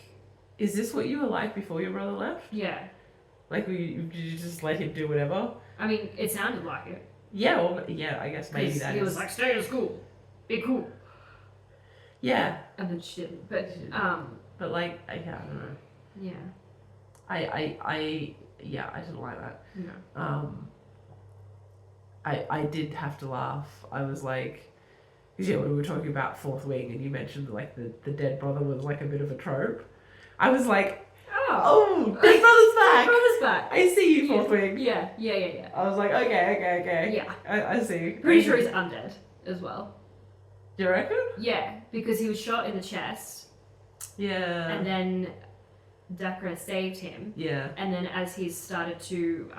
is this what you were like before your brother left? Yeah. Like, did you just let him do whatever? I mean, it sounded like it. Yeah, well, yeah, I guess maybe 'Cause that he is. was like, stay in school, be cool, Yeah, and then she didn't. But but like, I don't know. yeah, I didn't like that. no, I did have to laugh. I was like, because yeah, when we were talking about Fourth Wing and you mentioned like the dead brother was like a bit of a trope, I was like, oh, dead brother's back. brother's back. I see you, Fourth Wing. Yeah. I was like, okay. Yeah. I see. Pretty sure he's undead as well. Do you reckon? Yeah, because he was shot in the chest, Yeah. and then Dakra saved him, Yeah. and then as he's started to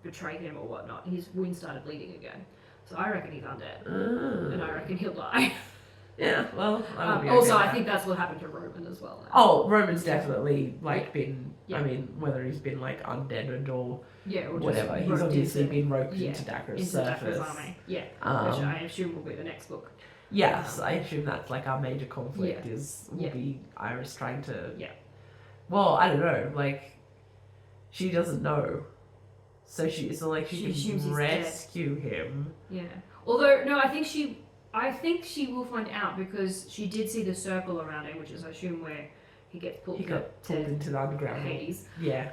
betray him or whatnot, his wound started bleeding again. So I reckon he's undead, and I reckon he'll die. Yeah, well, I would be okay Also, with I that. think that's what happened to Roman as well. Oh, Roman's definitely like Yeah. been. Yeah. I mean, whether he's been like undead or Yeah, or just whatever, he's roped obviously into- been roped yeah, into Dakra's into surface. Dakra's army. Yeah, which Um, I assume will be the next book. yes, I assume that's like our major conflict Yeah. will Yeah. be Iris trying to. Yeah. Well, I don't know. Like, she doesn't know, so it's not like She she assumes can he's rescue him. Yeah. Although no, I think she will find out because she did see the circle around him, which is I assume where he gets pulled. He got to pulled into the underground. Hades. Yeah.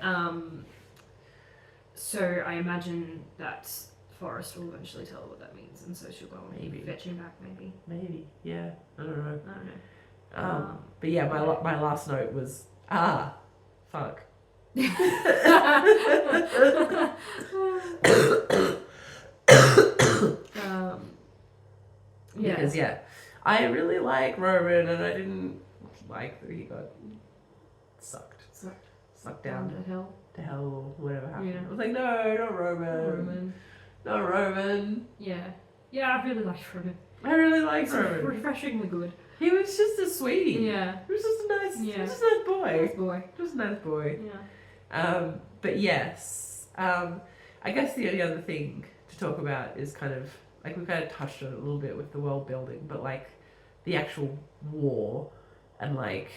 So I imagine that Forrest will eventually tell her what that means, and so she'll go and Maybe. fetch him back. Maybe. Maybe. Yeah. I don't know. I don't know. But yeah, my last note was fuck. Yeah. Because yeah, I really like Roman, and I didn't like that he got sucked down Down to hell. to hell or whatever happened. Yeah. I was like, no, not Roman, Roman. not Roman. Yeah. Yeah, I really liked Roman. I really liked It's Roman. refreshingly good. He was just a sweetie. Yeah. He was just a nice, Yeah. just a nice boy. Nice boy. Just a nice boy. Yeah. But yes, I guess the only other thing to talk about is kind of like we kind of touched on it a little bit with the world building, but like the actual war and like,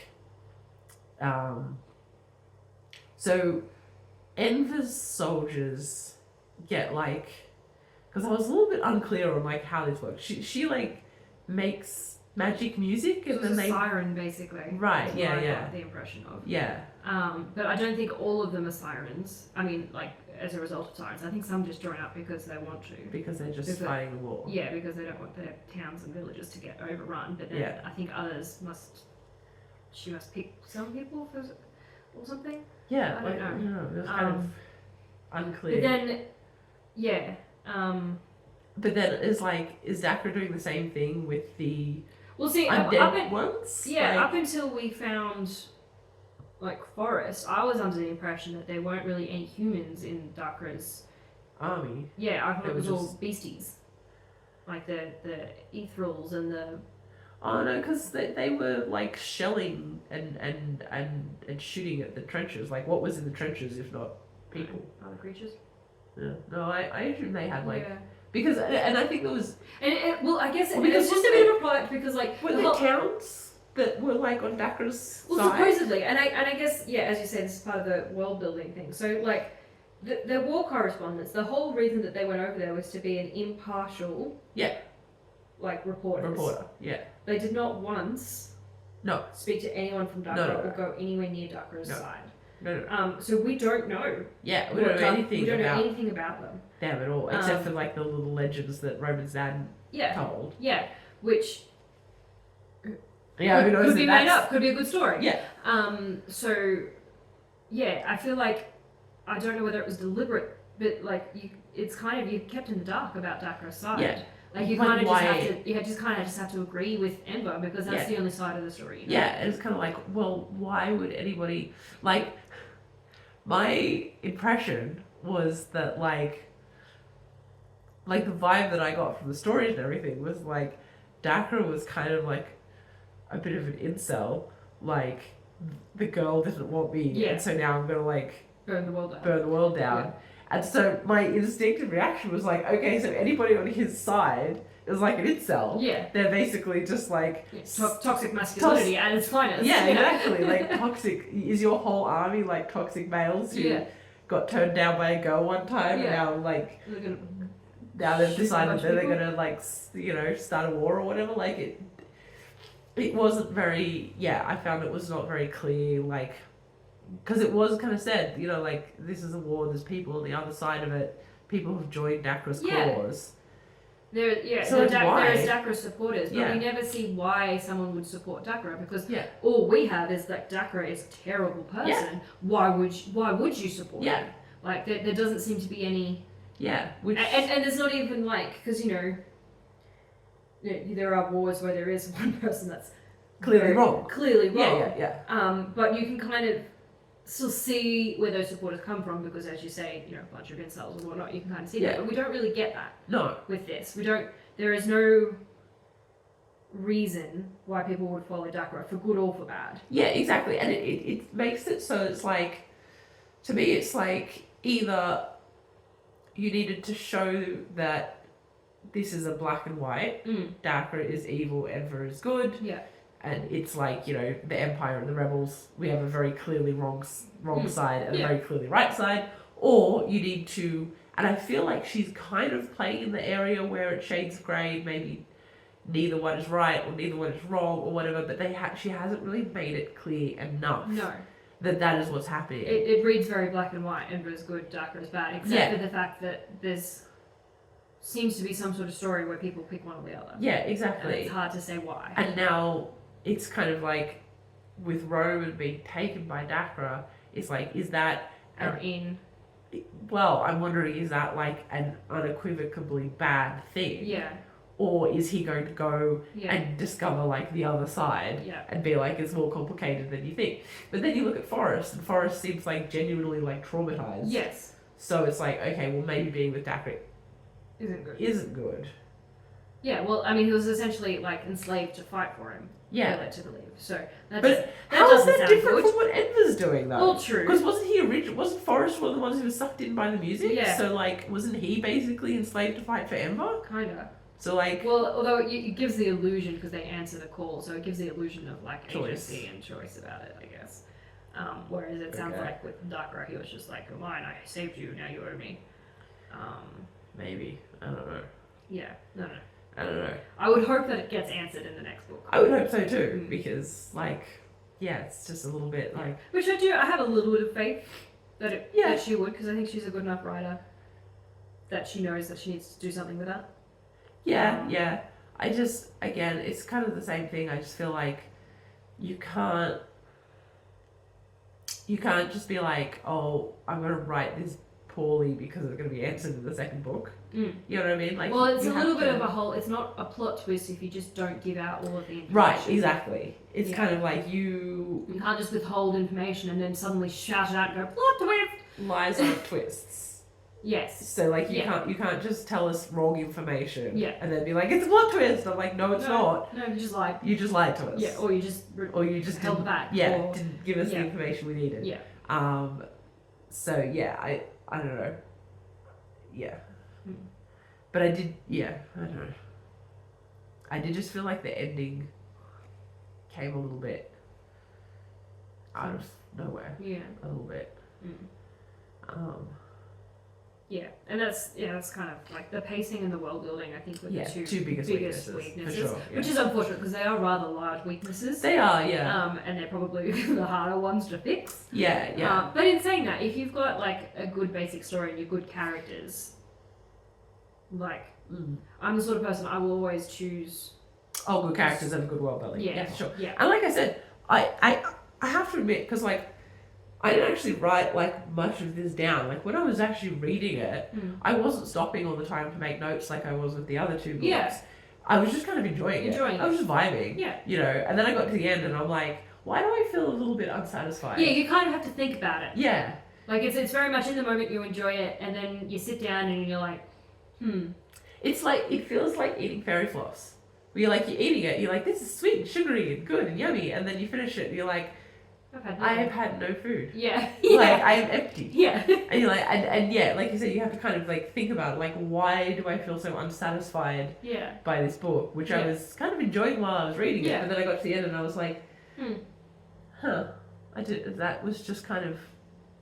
so Enver's soldiers get like, because I was a little bit unclear on like how this works. She like makes magic music It and was then a they siren, basically. right, Is what yeah, I yeah, got the impression of. yeah. But I don't think all of them are sirens. I mean, like, as a result of sirens. I think some just join up because they want to. Because they're just Is it- fighting the war. Yeah, because they don't want their towns and villages to get overrun. But then Yeah. I think others she must pick some people or something. Yeah, I like, don't know. it was kind of unclear. But then, yeah. But then is Dakra doing the same thing with the Well, see, undead ones? Yeah, Like, up until we found like Forest, I was under the impression that there weren't really any humans in Dakra's. army. Yeah, I thought They it was were all just- beasties, like the Ethrals and the. Oh no, because they were like shelling and shooting at the trenches. Like, what was in the trenches if not people? Other creatures. Yeah. No, I assume they had like Yeah. because and I think there was Well, I guess Well, it was because just a bit of a product because like were the there whole- towns that were like on Dakra's well, side. supposedly, and I guess yeah, as you said, this is part of the world building thing. So like the war correspondence, the whole reason that they went over there was to be an impartial. Yeah. Like reporters. Reporter. Yeah. They did not once. No. Speak to anyone from Dakra No. or go anywhere near Dakra's No. side. No. So we don't know. Yeah, we don't know anything We don't about know anything about them. them at all, except for like the little legends that Roman Zan Yeah. told. Yeah. Which Yeah, who knows could be if made that's- up. Could be a good story. Yeah. So, yeah, I feel like I don't know whether it was deliberate, but like it's kind of you kept in the dark about Dakra's side. Yeah. Like you Like, kind of why- just have to, you just kind of just have to agree with Ember because that's Yeah. the only side of the story. You know? Yeah, and it's kind of like, well, why would anybody like? My impression was that like the vibe that I got from the stories and everything was like Dakra was kind of like a bit of an incel, like the girl didn't want me, Yeah. and so now I'm gonna like Burn the world down. burn the world down. And so my instinctive reaction was like, okay, so anybody on his side is like an incel. Yeah. They're basically just like Toxic masculinity at its finest. yeah, exactly. Like toxic. Is your whole army like toxic males who Yeah. got turned down by a girl one time Yeah. and now like They're gonna now they've shoot a decided bunch that of they're people? gonna like start a war or whatever. Like it wasn't very. Yeah, I found it was not very clear. Like because it was kind of said, like this is a war. There's people on the other side of it. People who've joined Dakra's Yeah. cause. So it's why? there is Dakra supporters, but Yeah. we never see why someone would support Dakra because Yeah. all we have is that Dakra is a terrible person. Yeah. Why would you support Yeah. him? Like there doesn't seem to be any, Yeah, which and there's not even like because there are wars where there is one person that's clearly wrong. Clearly wrong. Yeah. But you can kind of still see where those supporters come from because, as you say, a bunch of incels and whatnot, you can kind of see Yeah. that. But we don't really get that No. with this. There is no reason why people would follow Dakra for good or for bad. Yeah, exactly. And it makes it so it's like, to me, it's like either you needed to show that this is a black and white, Dakra is evil, Enver is good, Yeah. and it's like, the Empire and the Rebels, we have a very clearly wrong side and Yeah. a very clearly right side, or you need to, and I feel like she's kind of playing in the area where it shades grey, maybe neither one is right or neither one is wrong or whatever, but she hasn't really made it clear enough No. that is what's happening. It reads very black and white. Ember is good, Dakra is bad, except Yeah. for the fact that there's seems to be some sort of story where people pick one or the other. Yeah, And exactly. it's hard to say why. And now it's kind of like with Roman being taken by Dakra, it's like, is that Or in. well, I'm wondering, is that like an unequivocally bad thing? Yeah. Or is he going to go Yeah. and discover like the other side Yeah. and be like, it's more complicated than you think? But then you look at Forrest, and Forrest seems like genuinely like traumatized. Yes. So it's like, okay, well maybe being with Dakra Isn't good. isn't good. Yeah, well, I mean, he was essentially like enslaved to fight for him. Yeah. They're led to believe. So that But that how is doesn't that sound different good. from what Ed was doing though? Well, true. Because wasn't Forrest one of the ones who was sucked in by the music? Yeah. So like, wasn't he basically enslaved to fight for Ember? Kinda. So like, Well, although it gives the illusion because they answer the call, so it gives the illusion of like Choice. agency and choice about it, I guess. Whereas it sounds Okay. like with Darkra, he was just like, "You're mine. I saved you. Now you owe me." maybe, I don't know. Yeah. No. I don't know. I would hope that it gets answered in the next book. I would hope so too, because like, yeah, it's just a little bit like. Which I do. I have a little bit of faith that Yeah. that she would, because I think she's a good enough writer that she knows that she needs to do something with that. Yeah, yeah. I just, again, it's kind of the same thing. I just feel like you can't just be like, oh, I'm gonna write this poorly because it's gonna be answered in the second book. Mm. You know what I mean? Like, Well, it's you a have little bit to- of a whole. It's not a plot twist if you just don't give out all of the information. Right, exactly. It's Yeah. kind of like you You can't just withhold information and then suddenly shout it out and go plot twist. lies are twists. Yes. So like you Yeah. can't just tell us wrong information. Yeah. And then be like, it's a plot twist. I'm like, no, it's not. No, you just lied. You just lied to us. Yeah, or you just held didn't- back. Yeah, or, didn't give us yeah. the information we needed. yeah. So yeah, I don't know. Yeah. Mm. But I did, yeah, I don't know. I did just feel like the ending came a little bit out of nowhere. Yeah. A little bit. Mm. Yeah, and that's kind of like the pacing and the world building. I think were the Yeah, two biggest weaknesses, for sure. Yeah. which is unfortunate because they are rather large weaknesses. They are, yeah. And they're probably the harder ones to fix. Yeah, yeah. But in saying that, if you've got like a good basic story and you're good characters, like I'm the sort of person I will always choose. Oh, good characters and a good world building. Yeah, Yeah, for sure. Yeah. And like I said, I have to admit, because like I didn't actually write like much of this down. Like when I was actually reading it, I wasn't stopping all the time to make notes like I was with the other two books. Yeah. I was just kind of enjoying it. I was just vibing. Yeah. You know, and then I got to the end and I'm like, why do I feel a little bit unsatisfied? Yeah, you kind of have to think about it. Yeah. Like it's very much in the moment you enjoy it, and then you sit down and you're like, It's like, it feels like eating fairy floss. Where you're like, you're eating it, you're like, this is sweet and sugary and good and yummy, and then you finish it and you're like, I have had no food. Yeah. Like, I am empty. Yeah. And you're like, and yeah, like you said, you have to kind of like think about it, like, why do I feel so unsatisfied Yeah. by this book, which I was kind of enjoying while I was reading it, Yeah. but then I got to the end and I was like,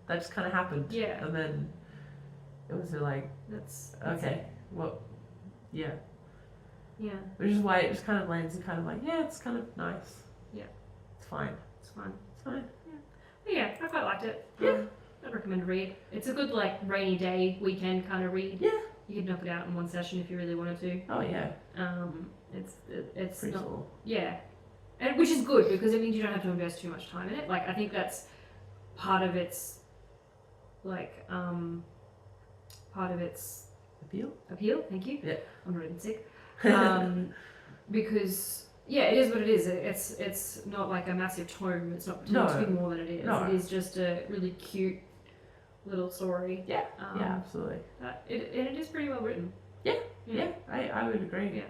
that just kind of happened. Yeah. And then it was like, That's okay, it. well, yeah. Yeah. Which is why it just kind of lands and kind of like, yeah, it's kind of nice. Yeah. It's fine. It's fun. It's fine. But yeah, I quite liked it. Yeah. I'd recommend a read. It's a good like rainy day weekend kind of read. Yeah. You could knock it out in one session if you really wanted to. Oh yeah. It's Pretty not. small. Yeah. And which is good because it means you don't have to invest too much time in it. Like I think that's part of its like part of its appeal. Thank you. Yeah. I'm not even sick. Because yeah, it is what it is. It's not like a massive tome. It's not pretending to be more than it is. No. It is just a really cute little story. Yeah. Yeah, absolutely. And it is pretty well written. Yeah, I would agree.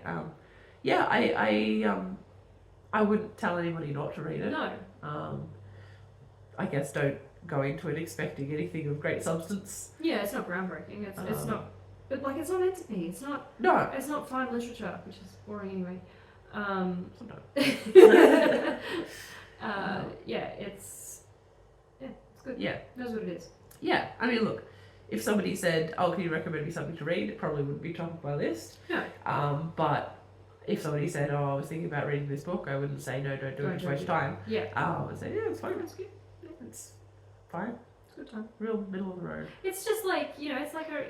Yeah. I wouldn't tell anybody not to read it. No. I guess don't go into it expecting anything of great substance. Yeah, it's not groundbreaking. It's not. But like, it's not meant to be. It's not. No. It's not fine literature, which is boring anyway. Yeah, it's good. Yeah. Knows what it is. Yeah, I mean, look, if somebody said, "Oh, can you recommend me something to read?" It probably wouldn't be top of my list. No. But if somebody said, "Oh, I was thinking about reading this book," I wouldn't say, "No, don't do it. It's waste time." Yeah. I would say, "Yeah, it's fine. It's good. It's fine. It's a good time. Real middle of the road." It's just like, you know, it's like a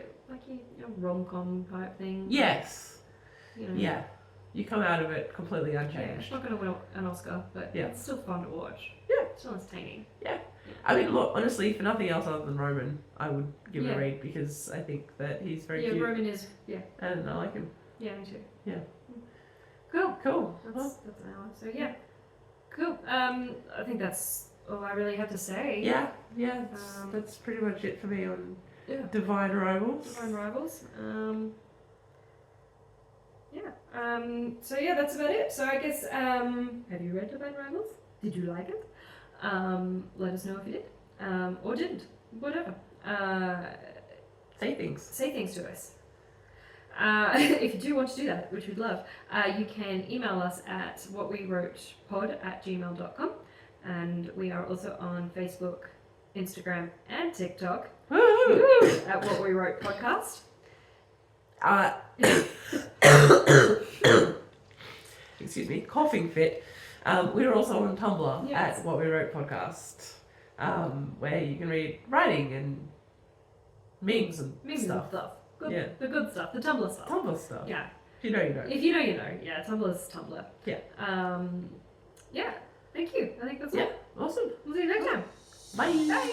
rom-com type thing. Yes. You know. Yeah. You come out of it completely Yeah, unchanged. it's not going to win an Oscar, but Yeah. it's still fun to watch. Yeah. It's still entertaining. I mean, look, honestly, for nothing else other than Roman, I would give it Yeah. a read because I think that he's very Yeah, cute Roman is, and I like him. yeah, me too. Yeah. Cool. Cool. That's an hour. So yeah. Cool. I think that's all I really have to say. Yeah. That's pretty much it for me on Yeah. Divine Rivals. Divine Rivals. So yeah, that's about it. So I guess, have you read Divine Rivals? Did you like it? Let us know if you did, or didn't. Whatever. Say things. Say things to us. If you do want to do that, which we'd love, you can email us at whatwewrotepod@gmail.com, and we are also on Facebook, Instagram, and TikTok at What We Wrote Podcast. Excuse me, coughing fit. We are also on Tumblr Yes. at What We Wrote Podcast, where you can read writing and memes and stuff. Good, Yeah. The good stuff, the Tumblr stuff. Tumblr stuff. Yeah. If you know, you know. If you know, you know. Yeah, Tumblr's Tumblr. Yeah. Yeah. Thank you. I think that's Yeah. all. Awesome. We'll see you next time. Bye. Bye.